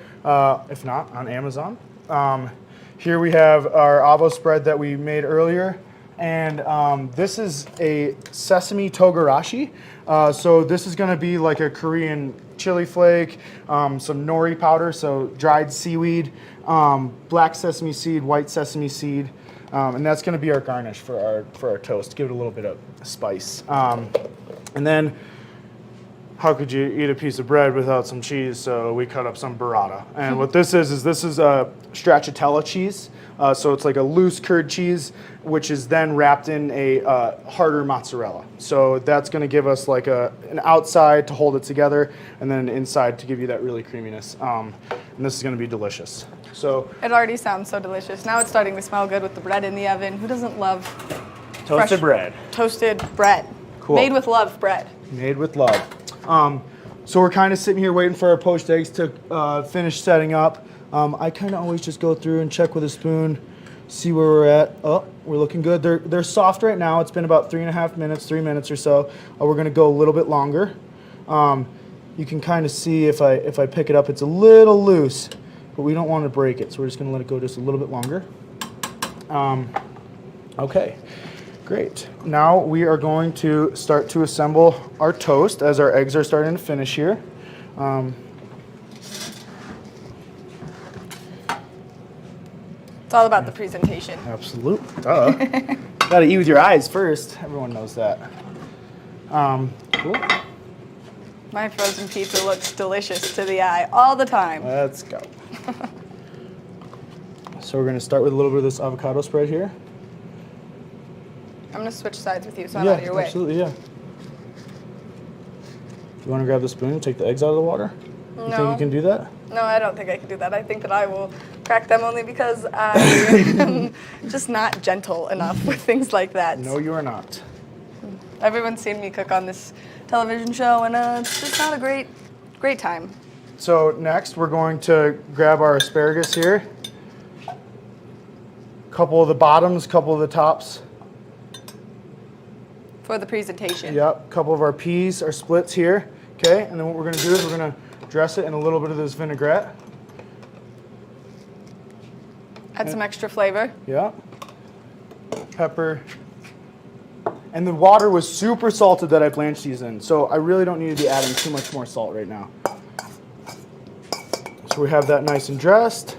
Speaker 19: if not on Amazon. Here we have our avo spread that we made earlier, and this is a sesame togarashi. So this is going to be like a Korean chili flake, some nori powder, so dried seaweed, black sesame seed, white sesame seed, and that's going to be our garnish for our toast. Give it a little bit of spice, and then. How could you eat a piece of bread without some cheese? So we cut up some burrata. And what this is a stracciatella cheese. So it's like a loose curd cheese, which is then wrapped in a harder mozzarella. So that's gonna give us like an outside to hold it together, and then an inside to give you that really creaminess. And this is gonna be delicious. So
Speaker 3: it already sounds so delicious. Now it's starting to smell good with the bread in the oven. Who doesn't love
Speaker 19: toasted bread?
Speaker 3: Toasted bread.
Speaker 19: Cool.
Speaker 3: Made with love bread.
Speaker 19: Made with love. So we're kind of sitting here waiting for our poached eggs to finish setting up. I kind of always just go through and check with a spoon, see where we're at. Oh, we're looking good. They're soft right now. It's been about 3.5 minutes, 3 minutes or so. We're gonna go a little bit longer. You can kind of see if I pick it up, it's a little loose, but we don't want to break it. So we're just gonna let it go just a little bit longer. Okay. Great. Now we are going to start to assemble our toast as our eggs are starting to finish here.
Speaker 3: It's all about the presentation.
Speaker 19: Absolutely. Got to eat with your eyes first. Everyone knows that. Cool.
Speaker 3: My frozen pizza looks delicious to the eye all the time.
Speaker 19: Let's go. So we're going to start with a little bit of this avocado spread here.
Speaker 3: I'm going to switch sides with you so I'm out of your way.
Speaker 19: Absolutely, yeah. You want to grab the spoon and take the eggs out of the water?
Speaker 3: No.
Speaker 19: You think you can do that?
Speaker 3: No, I don't think I can do that. I think that I will crack them only because I am just not gentle enough with things like that.
Speaker 19: No, you are not.
Speaker 3: Everyone's seen me cook on this television show, and it's just not a great time.
Speaker 19: So next, we're going to grab our asparagus here. couple of the bottoms, couple of the tops.
Speaker 3: For the presentation.
Speaker 19: Yep, couple of our peas, our splits here. Okay, and then what we're gonna do is we're gonna dress it in a little bit of this vinaigrette.
Speaker 3: Add some extra flavor.
Speaker 19: Yeah. Pepper. And the water was super salted that I blanched these in, so I really don't need to be adding too much more salt right now. So we have that nice and dressed.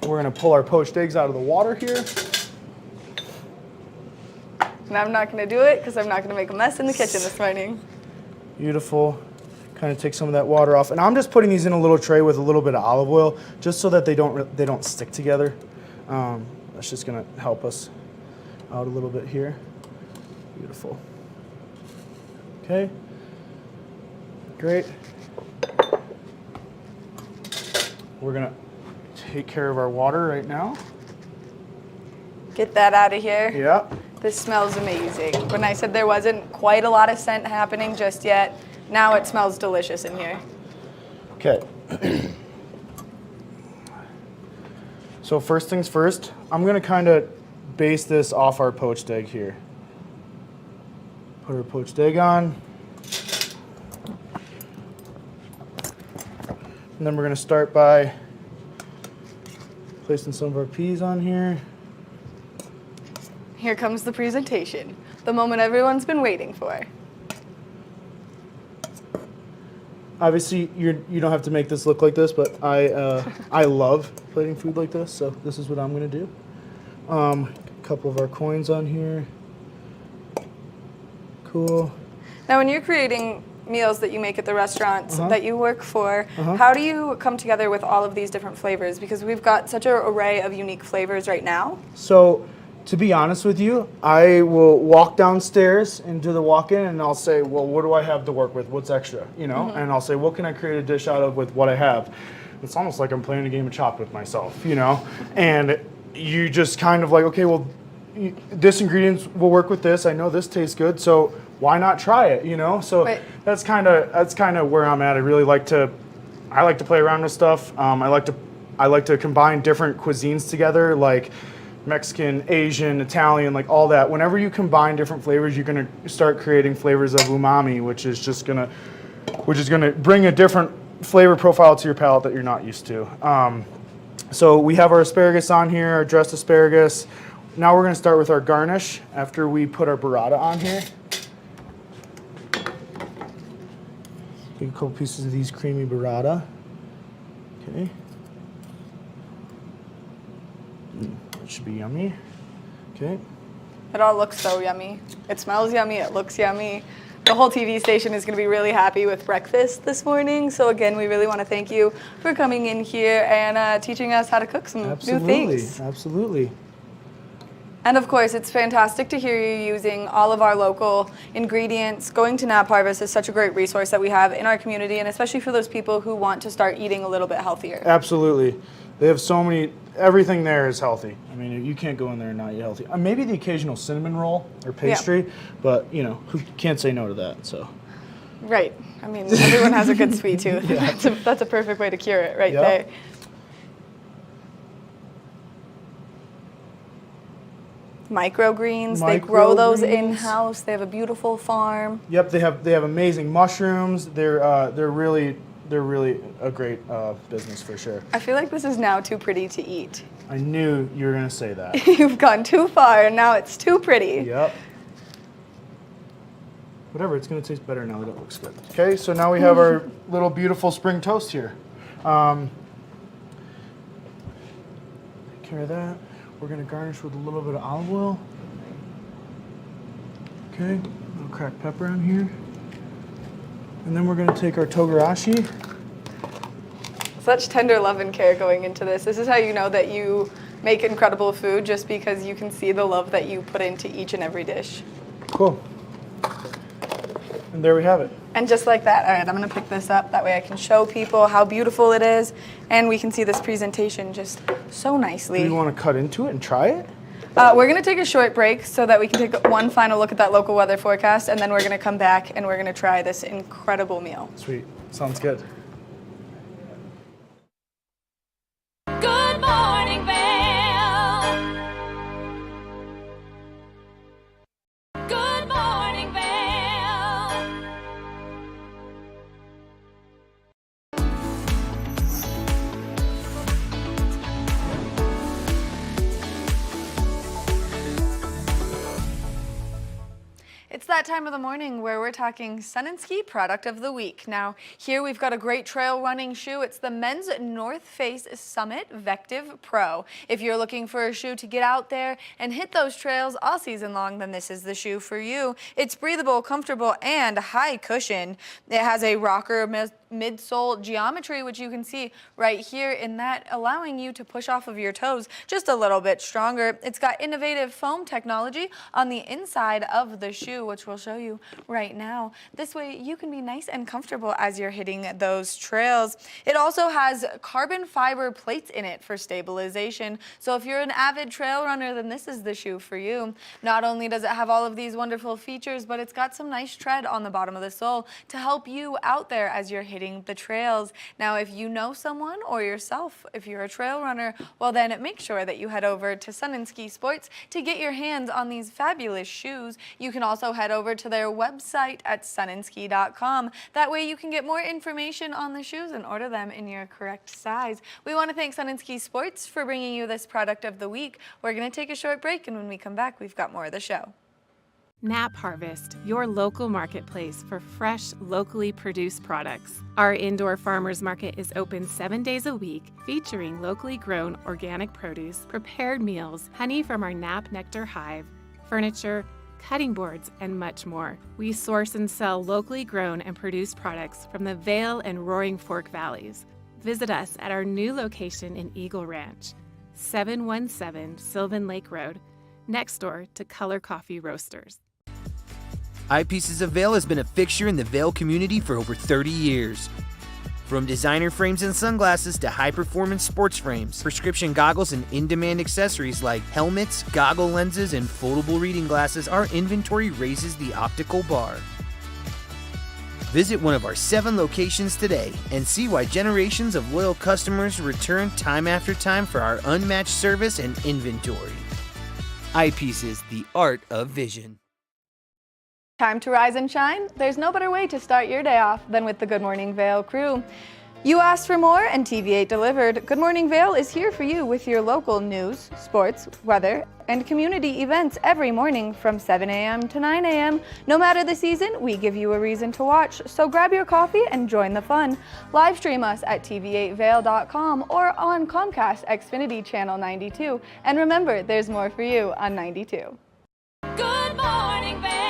Speaker 19: We're gonna pull our poached eggs out of the water here.
Speaker 3: And I'm not gonna do it because I'm not gonna make a mess in the kitchen this morning.
Speaker 19: Beautiful. Kind of take some of that water off. And I'm just putting these in a little tray with a little bit of olive oil, just so that they don't stick together. That's just gonna help us out a little bit here. Beautiful. Okay. Great. We're gonna take care of our water right now.
Speaker 3: Get that out of here.
Speaker 19: Yeah.
Speaker 3: This smells amazing. When I said there wasn't quite a lot of scent happening just yet, now it smells delicious in here.
Speaker 19: Okay. So first things first, I'm gonna kind of base this off our poached egg here. Put our poached egg on. And then we're gonna start by placing some of our peas on here.
Speaker 3: Here comes the presentation, the moment everyone's been waiting for.
Speaker 19: Obviously, you don't have to make this look like this, but I love plating food like this, so this is what I'm gonna do. A couple of our coins on here. Cool.
Speaker 3: Now, when you're creating meals that you make at the restaurants that you work for,
Speaker 19: Uh-huh.
Speaker 3: how do you come together with all of these different flavors? Because we've got such an array of unique flavors right now.
Speaker 19: So, to be honest with you, I will walk downstairs into the walk-in and I'll say, well, what do I have to work with? What's extra? You know, and I'll say, what can I create a dish out of with what I have? It's almost like I'm playing a game of Chopped with myself, you know? And you just kind of like, okay, well, this ingredients will work with this. I know this tastes good, so why not try it, you know? So that's kind of where I'm at. I like to play around with stuff. I like to combine different cuisines together, like Mexican, Asian, Italian, like all that. Whenever you combine different flavors, you're gonna start creating flavors of umami, which is gonna bring a different flavor profile to your palate that you're not used to. So we have our asparagus on here, our dressed asparagus. Now we're gonna start with our garnish after we put our burrata on here. Take a couple pieces of these creamy burrata. Okay. That should be yummy. Okay.
Speaker 3: It all looks so yummy. It smells yummy, it looks yummy. The whole TV station is going to be really happy with breakfast this morning. So again, we really want to thank you for coming in here and teaching us how to cook some new things.
Speaker 19: Absolutely.
Speaker 3: And of course, it's fantastic to hear you using all of our local ingredients. Going to Nap Harvest is such a great resource that we have in our community, and especially for those people who want to start eating a little bit healthier.
Speaker 19: Absolutely. They have so many, everything there is healthy. I mean, you can't go in there and not eat healthy. Maybe the occasional cinnamon roll or pastry, but you know, who can't say no to that, so.
Speaker 3: Right. I mean, everyone has a good sweet tooth.
Speaker 19: Yeah.
Speaker 3: That's a perfect way to cure it right there. Microgreens, they grow those in-house. They have a beautiful farm.
Speaker 19: Yep, they have amazing mushrooms. They're really a great business for sure.
Speaker 3: I feel like this is now too pretty to eat.
Speaker 19: I knew you were gonna say that.
Speaker 3: You've gone too far, and now it's too pretty.
Speaker 19: Yep. Whatever, it's gonna taste better now that it looks good. Okay, so now we have our little beautiful spring toast here. Take care of that. We're gonna garnish with a little bit of olive oil. Okay, a little cracked pepper on here. And then we're gonna take our togarashi.
Speaker 3: Such tender love and care going into this. This is how you know that you make incredible food, just because you can see the love that you put into each and every dish.
Speaker 19: Cool. And there we have it.
Speaker 3: And just like that, all right, I'm gonna pick this up. That way I can show people how beautiful it is, and we can see this presentation just so nicely.
Speaker 19: Do you wanna cut into it and try it?
Speaker 3: We're gonna take a short break so that we can take one final look at that local weather forecast, and then we're gonna come back and we're gonna try this incredible meal.
Speaker 19: Sweet, sounds good.
Speaker 2: Good Morning Vail.
Speaker 3: that time of the morning where we're talking Sun and Ski Product of the Week. Now, here we've got a great trail running shoe. It's the men's North Face Summit Vective Pro. If you're looking for a shoe to get out there and hit those trails all season long, then this is the shoe for you. It's breathable, comfortable, and high cushion. It has a rocker midsole geometry, which you can see right here in that, allowing you to push off of your toes just a little bit stronger. It's got innovative foam technology on the inside of the shoe, which we'll show you right now. This way you can be nice and comfortable as you're hitting those trails. It also has carbon fiber plates in it for stabilization. So if you're an avid trail runner, then this is the shoe for you. Not only does it have all of these wonderful features, but it's got some nice tread on the bottom of the sole to help you out there as you're hitting the trails. Now, if you know someone or yourself, if you're a trail runner, well then make sure that you head over to Sun and Ski Sports to get your hands on these fabulous shoes. You can also head over to their website at sunandski.com. That way you can get more information on the shoes and order them in your correct size. We want to thank Sun and Ski Sports for bringing you this product of the week. We're going to take a short break, and when we come back, we've got more of the show.
Speaker 6: Nap Harvest, your local marketplace for fresh, locally produced products. Our indoor farmers market is open 7 days a week, featuring locally grown organic produce, prepared meals, honey from our Nap Nectar hive, furniture, cutting boards, and much more. We source and sell locally grown and produced products from the Vail and Roaring Fork Valleys. Visit us at our new location in Eagle Ranch, 717 Sylvan Lake Road, next door to Color Coffee Roasters.
Speaker 7: Eyepieces of Vail has been a fixture in the Vail community for over 30 years. From designer frames and sunglasses to high-performance sports frames, prescription goggles, and in-demand accessories like helmets, goggle lenses, and foldable reading glasses, our inventory raises the optical bar. Visit one of our 7 locations today and see why generations of loyal customers return time after time for our unmatched service and inventory. Eyepieces, the art of vision.
Speaker 3: Time to rise and shine? There's no better way to start your day off than with the Good Morning Vail crew. You asked for more and TV8 delivered. Good Morning Vail is here for you with your local news, sports, weather, and community events every morning from 7 a.m. to 9 a.m. No matter the season, we give you a reason to watch, so grab your coffee and join the fun. Live stream us at tv8vail.com or on Comcast Xfinity Channel 92. And remember, there's more for you on 92.
Speaker 2: Good Morning Vail.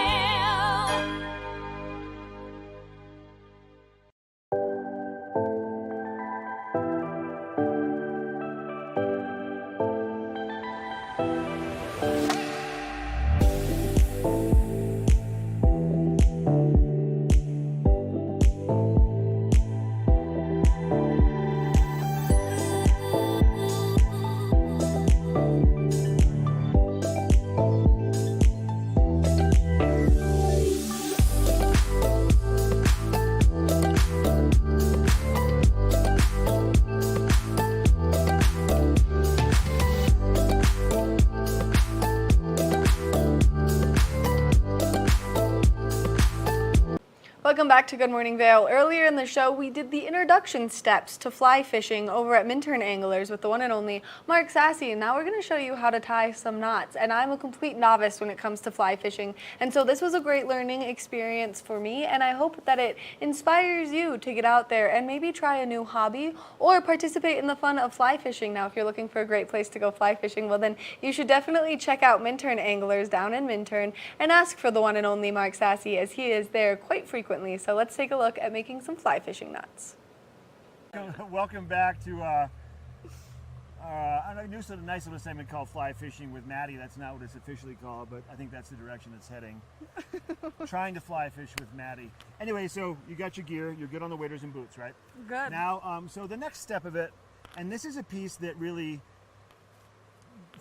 Speaker 3: Welcome back to Good Morning Vail. Earlier in the show, we did the introduction steps to fly fishing over at Minturn Anglers with the one and only Mark Sassy. Now we're going to show you how to tie some knots. And I'm a complete novice when it comes to fly fishing. And so this was a great learning experience for me. And I hope that it inspires you to get out there and maybe try a new hobby or participate in the fun of fly fishing. Now, if you're looking for a great place to go fly fishing, well then you should definitely check out Minturn Anglers down in Minturn and ask for the one and only Mark Sassy, as he is there quite frequently. So let's take a look at making some fly fishing knots.
Speaker 18: Welcome back to a nice little segment called Fly Fishing with Maddie. That's not what it's officially called, but I think that's the direction it's heading. Trying to fly fish with Maddie. Anyway, so you got your gear, you're good on the waders and boots, right?
Speaker 3: Good.
Speaker 18: Now, so the next step of it, and this is a piece that really,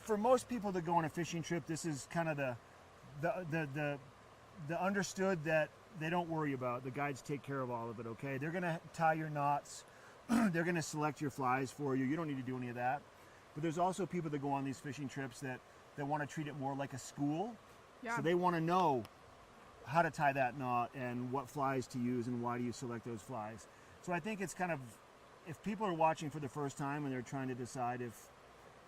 Speaker 18: for most people that go on a fishing trip, this is kind of the understood that they don't worry about. The guides take care of all of it, okay? They're going to tie your knots. They're going to select your flies for you. You don't need to do any of that. But there's also people that go on these fishing trips that want to treat it more like a school. Yeah. So they want to know how to tie that knot and what flies to use and why do you select those flies. So I think it's kind of, if people are watching for the first time and they're trying to decide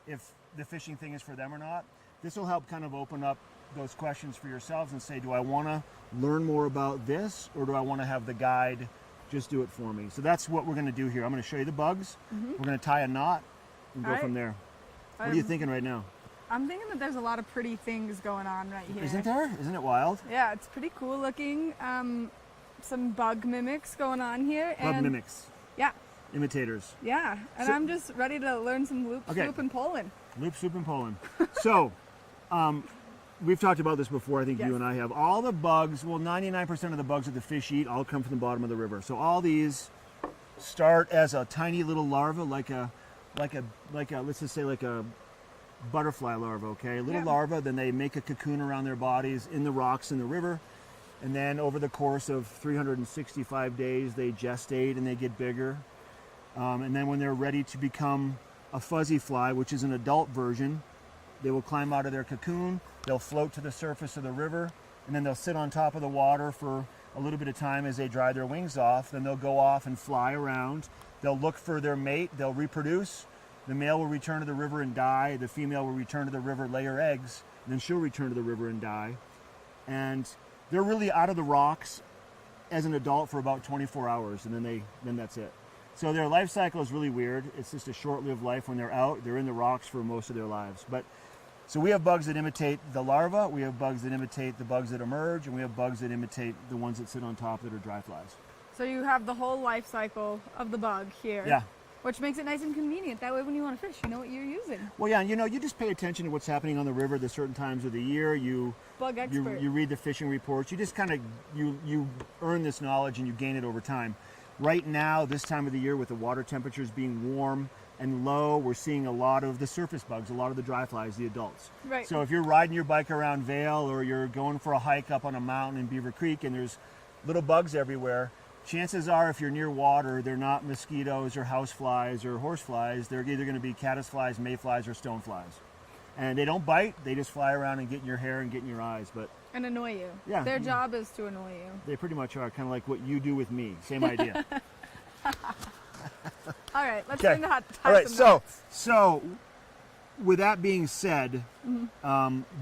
Speaker 18: if the fishing thing is for them or not, this will help kind of open up those questions for yourselves and say, do I want to learn more about this, or do I want to have the guide just do it for me? So that's what we're going to do here. I'm going to show you the bugs. We're going to tie a knot and go
Speaker 3: All right.
Speaker 18: from there. What are you thinking right now?
Speaker 3: I'm thinking that there's a lot of pretty things going on right here.
Speaker 18: Isn't there? Isn't it wild?
Speaker 3: Yeah, it's pretty cool looking. Some bug mimics going on here.
Speaker 18: Bug mimics.
Speaker 3: Yeah.
Speaker 18: Imitators.
Speaker 3: Yeah, and I'm just ready to learn some loop, swoop, and pollen.
Speaker 18: Loop, swoop, and pollen. So, we've talked about this before, I think you and I have. All the bugs, well, 99% of the bugs that the fish eat all come from the bottom of the river. So all these start as a tiny little larva, like a let's just say like a butterfly larva, okay? A little larva, then they make a cocoon around their bodies in the rocks in the river. And then over the course of 365 days, they gestate and they get bigger. And then when they're ready to become a fuzzy fly, which is an adult version, they will climb out of their cocoon, they'll float to the surface of the river, and then they'll sit on top of the water for a little bit of time as they dry their wings off. Then they'll go off and fly around. They'll look for their mate, they'll reproduce. The male will return to the river and die. The female will return to the river, lay her eggs, and then she'll return to the river and die. And they're really out of the rocks as an adult for about 24 hours, and then that's it. So their life cycle is really weird. It's just a short-lived life when they're out. They're in the rocks for most of their lives. So we have bugs that imitate the larva, we have bugs that imitate the bugs that emerge, and we have bugs that imitate the ones that sit on top that are dry flies.
Speaker 3: So you have the whole life cycle of the bug here.
Speaker 18: Yeah.
Speaker 3: Which makes it nice and convenient. That way when you want to fish, you know what you're using.
Speaker 18: Well, yeah, you just pay attention to what's happening on the river at the certain times of the year.
Speaker 3: Bug expert.
Speaker 18: You read the fishing reports. You just kind of, you earn this knowledge and you gain it over time. Right now, this time of the year with the water temperatures being warm and low, we're seeing a lot of the surface bugs, a lot of the dry flies, the adults.
Speaker 3: Right.
Speaker 18: So if you're riding your bike around Vail or you're going for a hike up on a mountain in Beaver Creek and there's little bugs everywhere, chances are if you're near water, they're not mosquitoes or house flies or horse flies. They're either going to be caddis flies, mayflies, or stone flies. And they don't bite, they just fly around and get in your hair and get in your eyes.
Speaker 3: And annoy you.
Speaker 18: Yeah.
Speaker 3: Their job is to annoy you.
Speaker 18: They pretty much are, kind of like what you do with me. Same idea.
Speaker 3: All right, let's learn how to tie
Speaker 18: All right,
Speaker 3: some knots.
Speaker 18: so with that being said,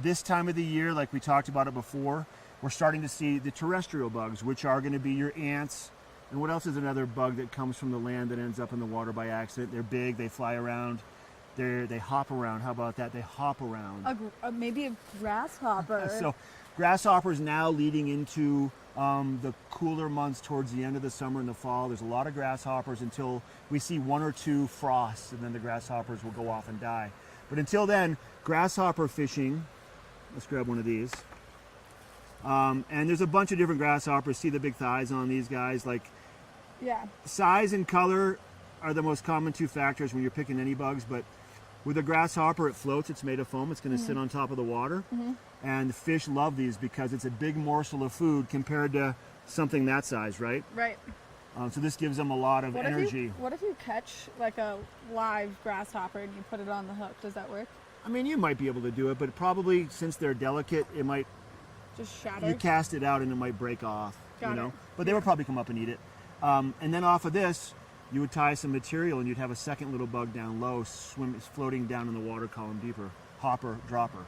Speaker 18: this time of the year, like we talked about it before, we're starting to see the terrestrial bugs, which are going to be your ants. And what else is another bug that comes from the land that ends up in the water by accident? They're big, they fly around, they hop around. How about that? They hop around.
Speaker 3: Maybe a grasshopper.
Speaker 18: So grasshoppers now leading into the cooler months towards the end of the summer and the fall. There's a lot of grasshoppers until we see 1 or 2 frosts, and then the grasshoppers will go off and die. But until then, grasshopper fishing, let's grab one of these. And there's a bunch of different grasshoppers. See the big thighs on these guys?
Speaker 3: Yeah.
Speaker 18: Size and color are the most common 2 factors when you're picking any bugs, but with a grasshopper, it floats, it's made of foam, it's going to sit on top of the water. And the fish love these because it's a big morsel of food compared to something that size, right?
Speaker 3: Right.
Speaker 18: So this gives them a lot of energy.
Speaker 3: What if you catch like a live grasshopper and you put it on the hook? Does that work?
Speaker 18: I mean, you might be able to do it, but probably since they're delicate, it might
Speaker 3: just shatter.
Speaker 18: You cast it out and it might break off.
Speaker 3: Got it.
Speaker 18: But they would probably come up and eat it. And then off of this, you would tie some material and you'd have a second little bug down low, floating down in the water column deeper. Hopper, dropper.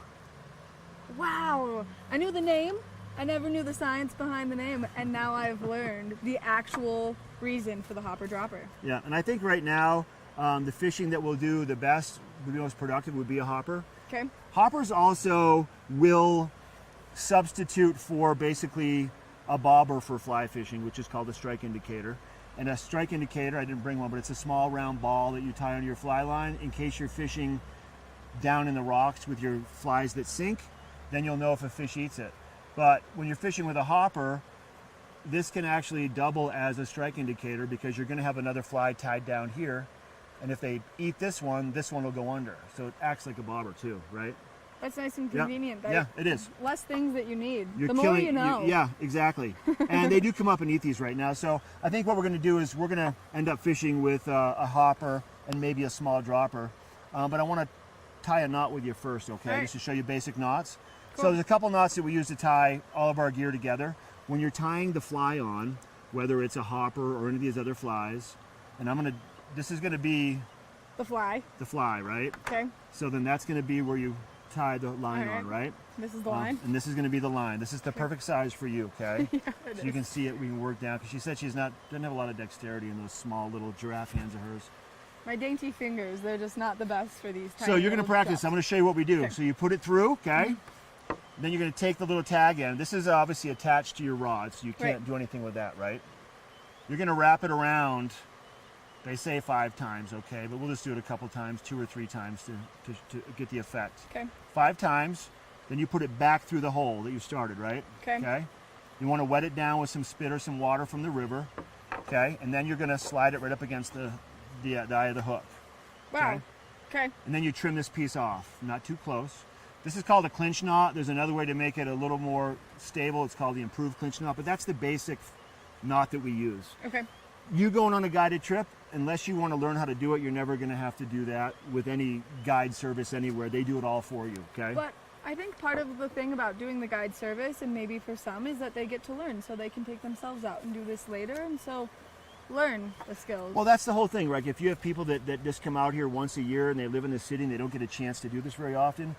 Speaker 3: Wow! I knew the name. I never knew the science behind the name, and now I've learned the actual reason for the hopper dropper.
Speaker 18: Yeah, and I think right now the fishing that will do the best, would be most productive, would be a hopper.
Speaker 3: Okay.
Speaker 18: Hoppers also will substitute for basically a bobber for fly fishing, which is called a strike indicator. And a strike indicator, I didn't bring one, but it's a small round ball that you tie onto your fly line in case you're fishing down in the rocks with your flies that sink, then you'll know if a fish eats it. But when you're fishing with a hopper, this can actually double as a strike indicator because you're going to have another fly tied down here. And if they eat this one will go under. So it acts like a bobber too, right?
Speaker 3: That's nice and convenient.
Speaker 18: Yeah, it is.
Speaker 3: Less things that you need.
Speaker 18: You're
Speaker 3: the more you know.
Speaker 18: Yeah, exactly. And they do come up and eat these right now. So I think what we're going to do is we're going to end up fishing with a hopper and maybe a small dropper. But I want to tie a knot with you first, okay?
Speaker 3: Right.
Speaker 18: Just to show you basic knots.
Speaker 3: Cool.
Speaker 18: So there's a couple knots that we use to tie all of our gear together. When you're tying the fly on, whether it's a hopper or any of these other flies, and this is going to be
Speaker 3: the fly,
Speaker 18: right?
Speaker 3: Okay.
Speaker 18: So then that's going to be where you tie the line on, right?
Speaker 3: This is the line?
Speaker 18: And this is going to be the line. This is the perfect size for you, okay?
Speaker 3: Yeah, it
Speaker 18: so you
Speaker 3: is.
Speaker 18: can see it, we can work down, because she said doesn't have a lot of dexterity in those small little giraffe hands of hers.
Speaker 3: My dainty fingers, they're just not the best for these tiny
Speaker 18: So you're going to
Speaker 3: little
Speaker 18: practice.
Speaker 3: straps.
Speaker 18: I'm going to show you what we do.
Speaker 3: Okay.
Speaker 18: So you put it through, okay? Then you're going to take the little tag end. This is obviously attached to your rod, so you can't do anything with that, right? You're going to wrap it around, they say 5 times, okay? But we'll just do it a couple times, 2 or 3 times to get the effect.
Speaker 3: Okay.
Speaker 18: 5 times, then you put it back through the hole that you started, right?
Speaker 3: Okay.
Speaker 18: You want to wet it down with some spit or some water from the river, okay? And then you're going to slide it right up against the eye of the hook.
Speaker 3: Wow. Okay.
Speaker 18: And then you trim this piece off, not too close. This is called a clinch knot. There's another way to make it a little more stable. It's called the improved clinch knot, but that's the basic knot that we use.
Speaker 3: Okay.
Speaker 18: You going on a guided trip, unless you want to learn how to do it, you're never going to have to do that with any guide service anywhere. They do it all for you, okay?
Speaker 3: But I think part of the thing about doing the guide service, and maybe for some, is that they get to learn, so they can take themselves out and do this later, and so learn the skills.
Speaker 18: Well, that's the whole thing, right? If you have people that just come out here once a year and they live in the city and they don't get a chance to do this very often,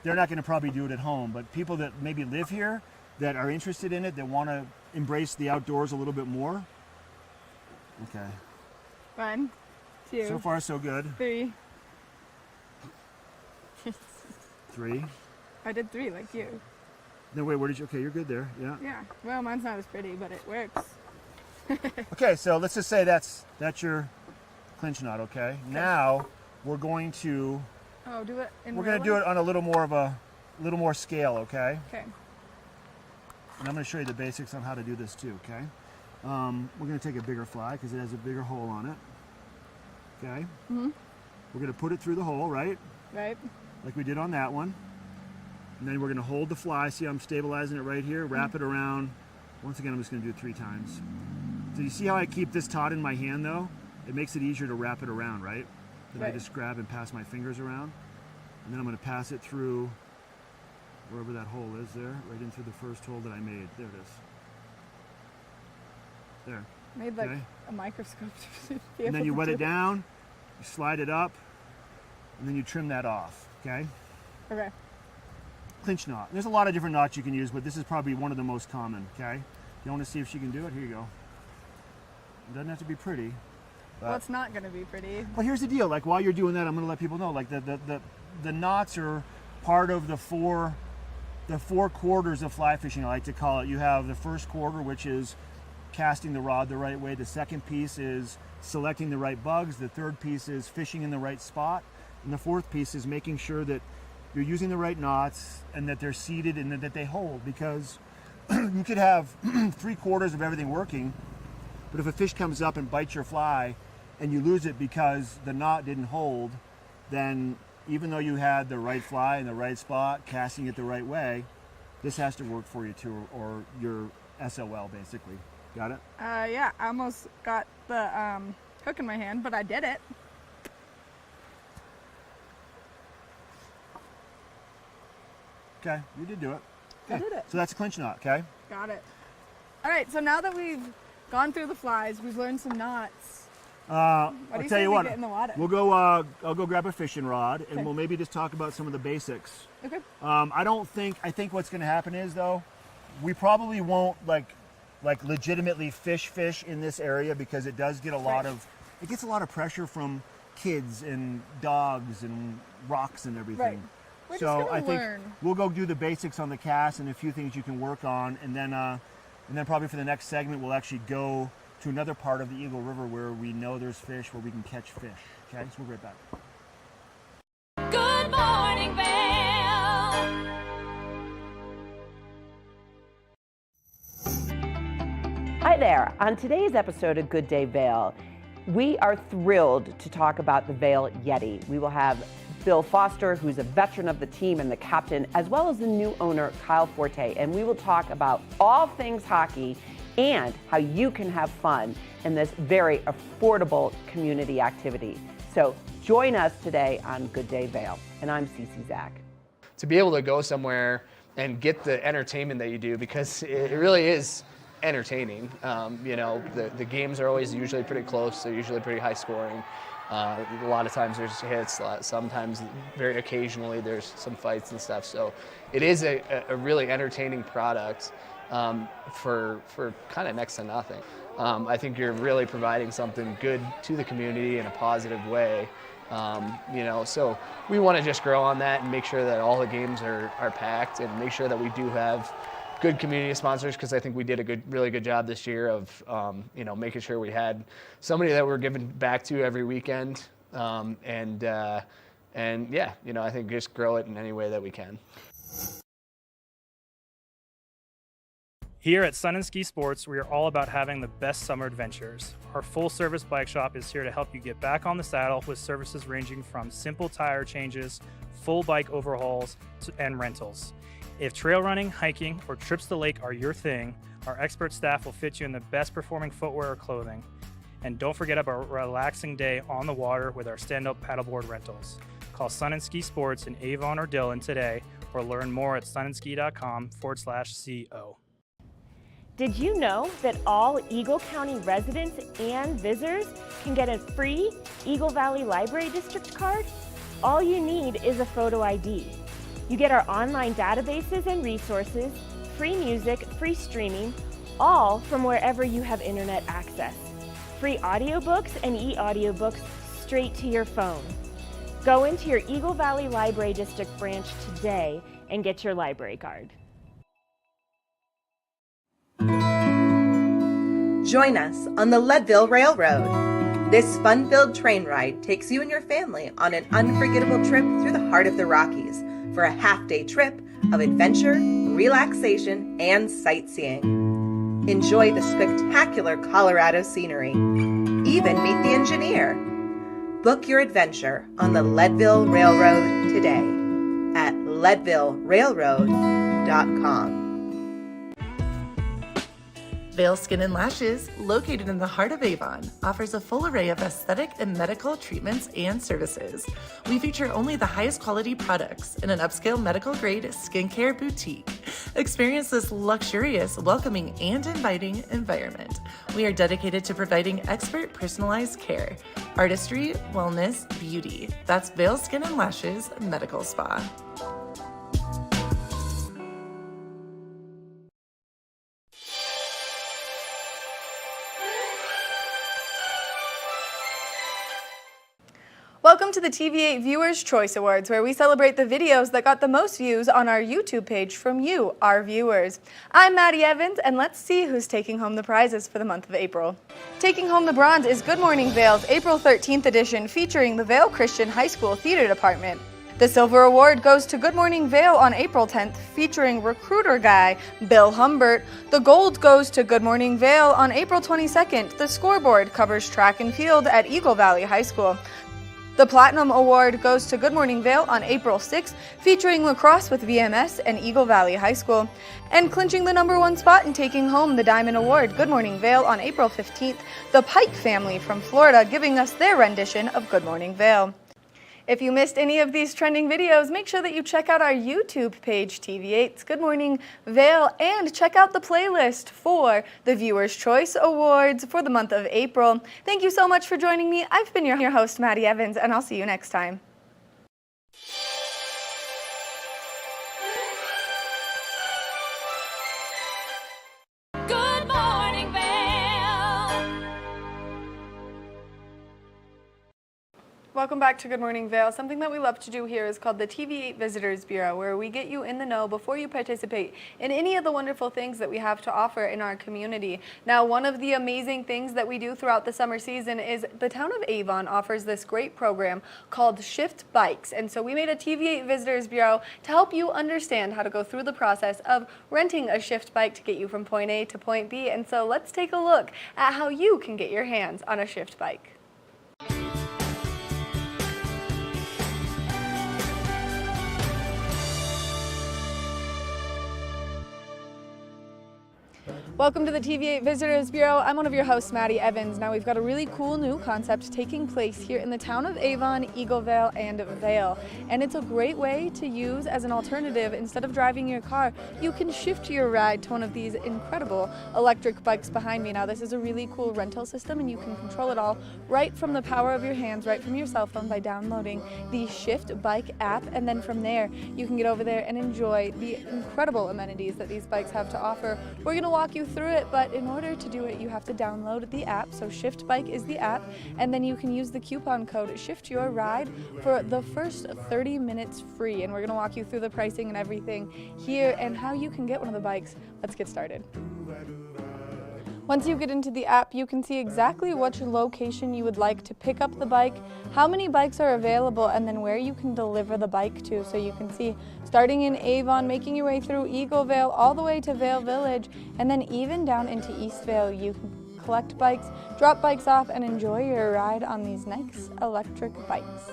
Speaker 18: they're not going to probably do it at home. But people that maybe live here, that are interested in it, that want to embrace the outdoors a little bit more. Okay.
Speaker 3: 1, 2.
Speaker 18: So far, so good.
Speaker 3: 3.
Speaker 18: 3.
Speaker 3: I did 3 like you.
Speaker 18: No, wait, where did you? Okay, you're good there. Yeah.
Speaker 3: Yeah. Well, mine's not as pretty, but it works.
Speaker 18: Okay, so let's just say that's your clinch knot. Okay. Now we're going to.
Speaker 3: Oh, do it in
Speaker 18: We're going to do it on a little more scale. Okay.
Speaker 3: Okay.
Speaker 18: And I'm going to show you the basics on how to do this too. Okay. We're going to take a bigger fly because it has a bigger hole on it. Okay.
Speaker 3: Mhm.
Speaker 18: We're going to put it through the hole, right?
Speaker 3: Right.
Speaker 18: Like we did on that one. And then we're going to hold the fly. See how I'm stabilizing it right here? Wrap it around. Once again, I'm just going to do it 3 times. So you see how I keep this taut in my hand though? It makes it easier to wrap it around, right? Then I just grab and pass my fingers around. And then I'm going to pass it through wherever that hole is there, right in through the first hole that I made. There it is. There.
Speaker 3: Made like
Speaker 18: Okay.
Speaker 3: a microscope to be
Speaker 18: And then
Speaker 3: able
Speaker 18: you
Speaker 3: to
Speaker 18: wet
Speaker 3: do
Speaker 18: it down, you slide it up, and then you trim that off, okay?
Speaker 3: Okay.
Speaker 18: Clinch knot. There's a lot of different knots you can use, but this is probably one of the most common, okay? You want to see if she can do it? Here you go. It doesn't have to be pretty.
Speaker 3: Well, it's not going to be pretty.
Speaker 18: But here's the deal. Like while you're doing that, I'm going to let people know. Like the knots are part of the four quarters of fly fishing. I like to call it. You have the first quarter, which is casting the rod the right way. The second piece is selecting the right bugs. The third piece is fishing in the right spot, and the fourth piece is making sure that you're using the right knots and that they're seated and that they hold. Because you could have 3/4 of everything working, but if a fish comes up and bites your fly and you lose it because the knot didn't hold, then even though you had the right fly in the right spot, casting it the right way, this has to work for you too, or you're SOL basically. Got it?
Speaker 3: Yeah, I almost got the hook in my hand, but I did it.
Speaker 18: Okay, you did do it.
Speaker 3: I did it.
Speaker 18: So that's a clinch knot, okay?
Speaker 3: Got it. All right, so now that we've gone through the flies, we've learned some knots.
Speaker 18: I'll
Speaker 3: What do you
Speaker 18: tell
Speaker 3: say
Speaker 18: you
Speaker 3: we
Speaker 18: what.
Speaker 3: get in the water?
Speaker 18: We'll go. I'll go grab a fishing rod, and
Speaker 3: Okay.
Speaker 18: we'll maybe just talk about some of the basics.
Speaker 3: Okay.
Speaker 18: I think what's going to happen is though, we probably won't like legitimately fish in this area because it does get it gets a lot of pressure from kids and dogs and rocks and everything.
Speaker 3: Right. We're just
Speaker 18: So
Speaker 3: gonna
Speaker 18: I think
Speaker 3: learn.
Speaker 18: we'll go do the basics on the cast and a few things you can work on, and then probably for the next segment we'll actually go to another part of the Eagle River where we know there's fish, where we can catch fish. Okay, so we'll be right back.
Speaker 2: Good Morning Vail.
Speaker 9: Hi there. On today's episode of Good Day Vail, we are thrilled to talk about the Vail Yeti. We will have Bill Foster, who's a veteran of the team and the captain, as well as the new owner, Kyle Forte, and we will talk about all things hockey and how you can have fun in this very affordable community activity. So join us today on Good Day Vail, and I'm Cece Zach.
Speaker 21: To be able to go somewhere and get the entertainment that you do, because it really is entertaining. The games are always usually pretty close, they're usually pretty high scoring. A lot of times there's hits, sometimes very occasionally there's some fights and stuff. So it is a really entertaining product for kind of next to nothing. I think you're really providing something good to the community in a positive way. So we want to just grow on that and make sure that all the games are packed and make sure that we do have good community sponsors, because I think we did a really good job this year of making sure we had somebody that we're giving back to every weekend, I think just grow it in any way that we can.
Speaker 4: Here at Sun and Ski Sports, we are all about having the best summer adventures. Our full-service bike shop is here to help you get back on the saddle with services ranging from simple tire changes, full bike overhauls, and rentals. If trail running, hiking, or trips to the lake are your thing, our expert staff will fit you in the best performing footwear or clothing. And don't forget about a relaxing day on the water with our stand-up paddleboard rentals. Call Sun and Ski Sports in Avon or Dillon today, or learn more at sunandski.com/CO.
Speaker 11: Did you know that all Eagle County residents and visitors can get a free Eagle Valley Library District card? All you need is a photo ID. You get our online databases and resources, free music, free streaming, all from wherever you have internet access. Free audiobooks and e-audiobooks straight to your phone. Go into your Eagle Valley Library District branch today and get your library card.
Speaker 13: Join us on the Leadville Railroad. This fun-filled train ride takes you and your family on an unforgettable trip through the heart of the Rockies for a half-day trip of adventure, relaxation, and sightseeing. Enjoy the spectacular Colorado scenery. Even meet the engineer. Book your adventure on the Leadville Railroad today at leadvillerailroad.com.
Speaker 12: Vail Skin and Lashes, located in the heart of Avon, offers a full array of aesthetic and medical treatments and services. We feature only the highest quality products in an upscale medical-grade skincare boutique. Experience this luxurious, welcoming, and inviting environment. We are dedicated to providing expert personalized care, artistry, wellness, beauty. That's Vail Skin and Lashes Medical Spa.
Speaker 3: Welcome to the TV8 Viewers' Choice Awards, where we celebrate the videos that got the most views on our YouTube page from you, our viewers. I'm Maddie Evans, and let's see who's taking home the prizes for the month of April. Taking home the bronze is Good Morning Vail's April 13th edition, featuring the Vail Christian High School Theater Department. The Silver Award goes to Good Morning Vail on April 10th, featuring recruiter guy Bill Humbert. The Gold goes to Good Morning Vail on April 22nd. The Scoreboard covers track and field at Eagle Valley High School. The Platinum Award goes to Good Morning Vail on April 6th, featuring lacrosse with VMS and Eagle Valley High School. And clinching the #1 spot and taking home the Diamond Award, Good Morning Vail on April 15th, the Pike family from Florida giving us their rendition of Good Morning Vail. If you missed any of these trending videos, make sure that you check out our YouTube page, TV8's Good Morning Vail, and check out the playlist for the Viewers' Choice Awards for the month of April. Thank you so much for joining me. I've been your host, Maddie Evans, and I'll see you next time.
Speaker 2: Good Morning Vail.
Speaker 3: Welcome back to Good Morning Vail. Something that we love to do here is called the TV8 Visitors Bureau, where we get you in the know before you participate in any of the wonderful things that we have to offer in our community. Now, one of the amazing things that we do throughout the summer season is the town of Avon offers this great program called Shift Bikes. And so we made a TV8 Visitors Bureau to help you understand how to go through the process of renting a Shift bike to get you from point A to point B. And so let's take a look at how you can get your hands on a Shift bike. Welcome to the TV8 Visitors Bureau. I'm one of your hosts, Maddie Evans. Now we've got a really cool new concept taking place here in the town of Avon, Eaglevale, and Vail. And it's a great way to use as an alternative. Instead of driving your car, you can shift your ride to one of these incredible electric bikes behind me. Now this is a really cool rental system, and you can control it all right from the power of your hands, right from your cell phone by downloading the Shift Bike app. And then from there, you can get over there and enjoy the incredible amenities that these bikes have to offer. We're going to walk you through it, but in order to do it, you have to download the app. So Shift Bike is the app, and then you can use the coupon code Shift Your Ride for the first 30 minutes free. And we're going to walk you through the pricing and everything here and how you can get one of the bikes. Let's get started. Once you get into the app, you can see exactly which location you would like to pick up the bike, how many bikes are available, and then where you can deliver the bike to. So you can see starting in Avon, making your way through Eaglevale, all the way to Vail Village, and then even down into East Vail. You can collect bikes, drop bikes off, and enjoy your ride on these nice electric bikes.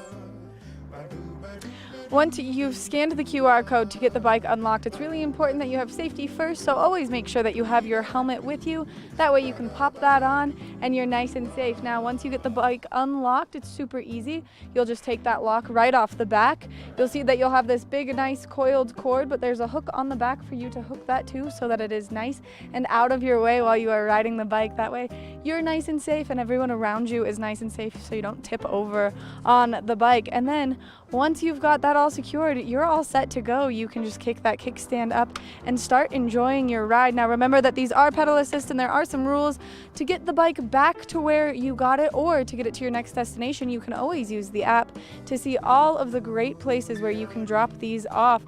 Speaker 3: Once you've scanned the QR code to get the bike unlocked, it's really important that you have safety first, so always make sure that you have your helmet with you. That way you can pop that on and you're nice and safe. Now, once you get the bike unlocked, it's super easy. You'll just take that lock right off the back. You'll see that you'll have this big, nice coiled cord, but there's a hook on the back for you to hook that to so that it is nice and out of your way while you are riding the bike. That way you're nice and safe and everyone around you is nice and safe so you don't tip over on the bike. And then once you've got that all secured, you're all set to go. You can just kick that kickstand up and start enjoying your ride. Now remember that these are pedal assist and there are some rules. To get the bike back to where you got it or to get it to your next destination, you can always use the app to see all of the great places where you can drop these off.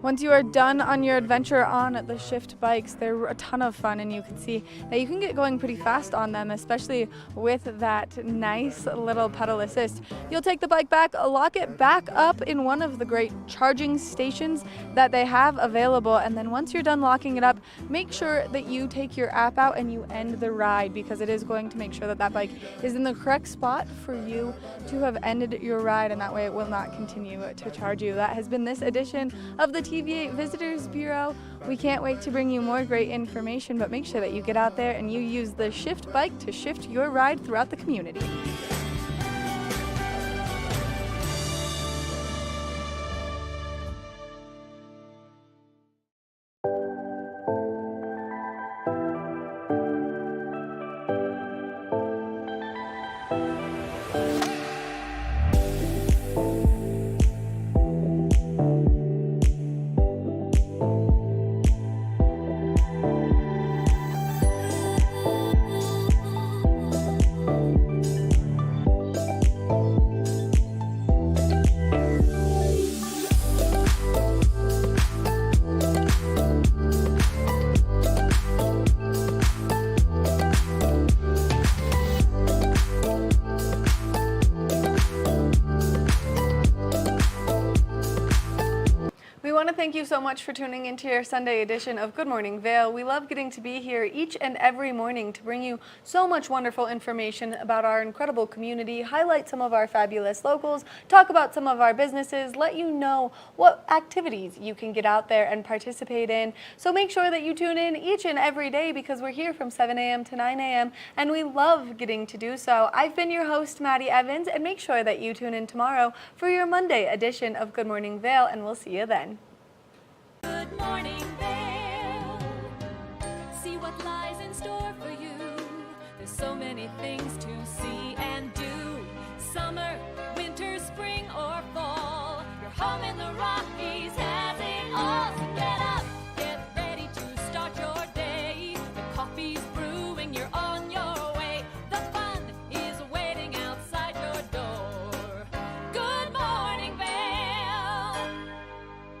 Speaker 3: Once you are done on your adventure on the Shift bikes, they're a ton of fun, and you can see that you can get going pretty fast on them, especially with that nice little pedal assist. You'll take the bike back, lock it back up in one of the great charging stations that they have available, and then once you're done locking it up, make sure that you take your app out and you end the ride, because it is going to make sure that that bike is in the correct spot for you to have ended your ride, and that way it will not continue to charge you. That has been this edition of the TV8 Visitors Bureau. We can't wait to bring you more great information, but make sure that you get out there and you use the Shift Bike to shift your ride throughout the community. Thank you so much for tuning into your Sunday edition of Good Morning Vail. We love getting to be here each and every morning to bring you so much wonderful information about our incredible community, highlight some of our fabulous locals, talk about some of our businesses, let you know what activities you can get out there and participate in. So make sure that you tune in each and every day, because we're here from 7 a.m. to 9 a.m. and we love getting to do so. I've been your host, Maddie Evans, and make sure that you tune in tomorrow for your Monday edition of Good Morning Vail, and we'll see you then.
Speaker 2: Good morning, Vail. See what lies in store for you. There's so many things to see and do. Summer, winter, spring, or fall. Your home in the Rockies.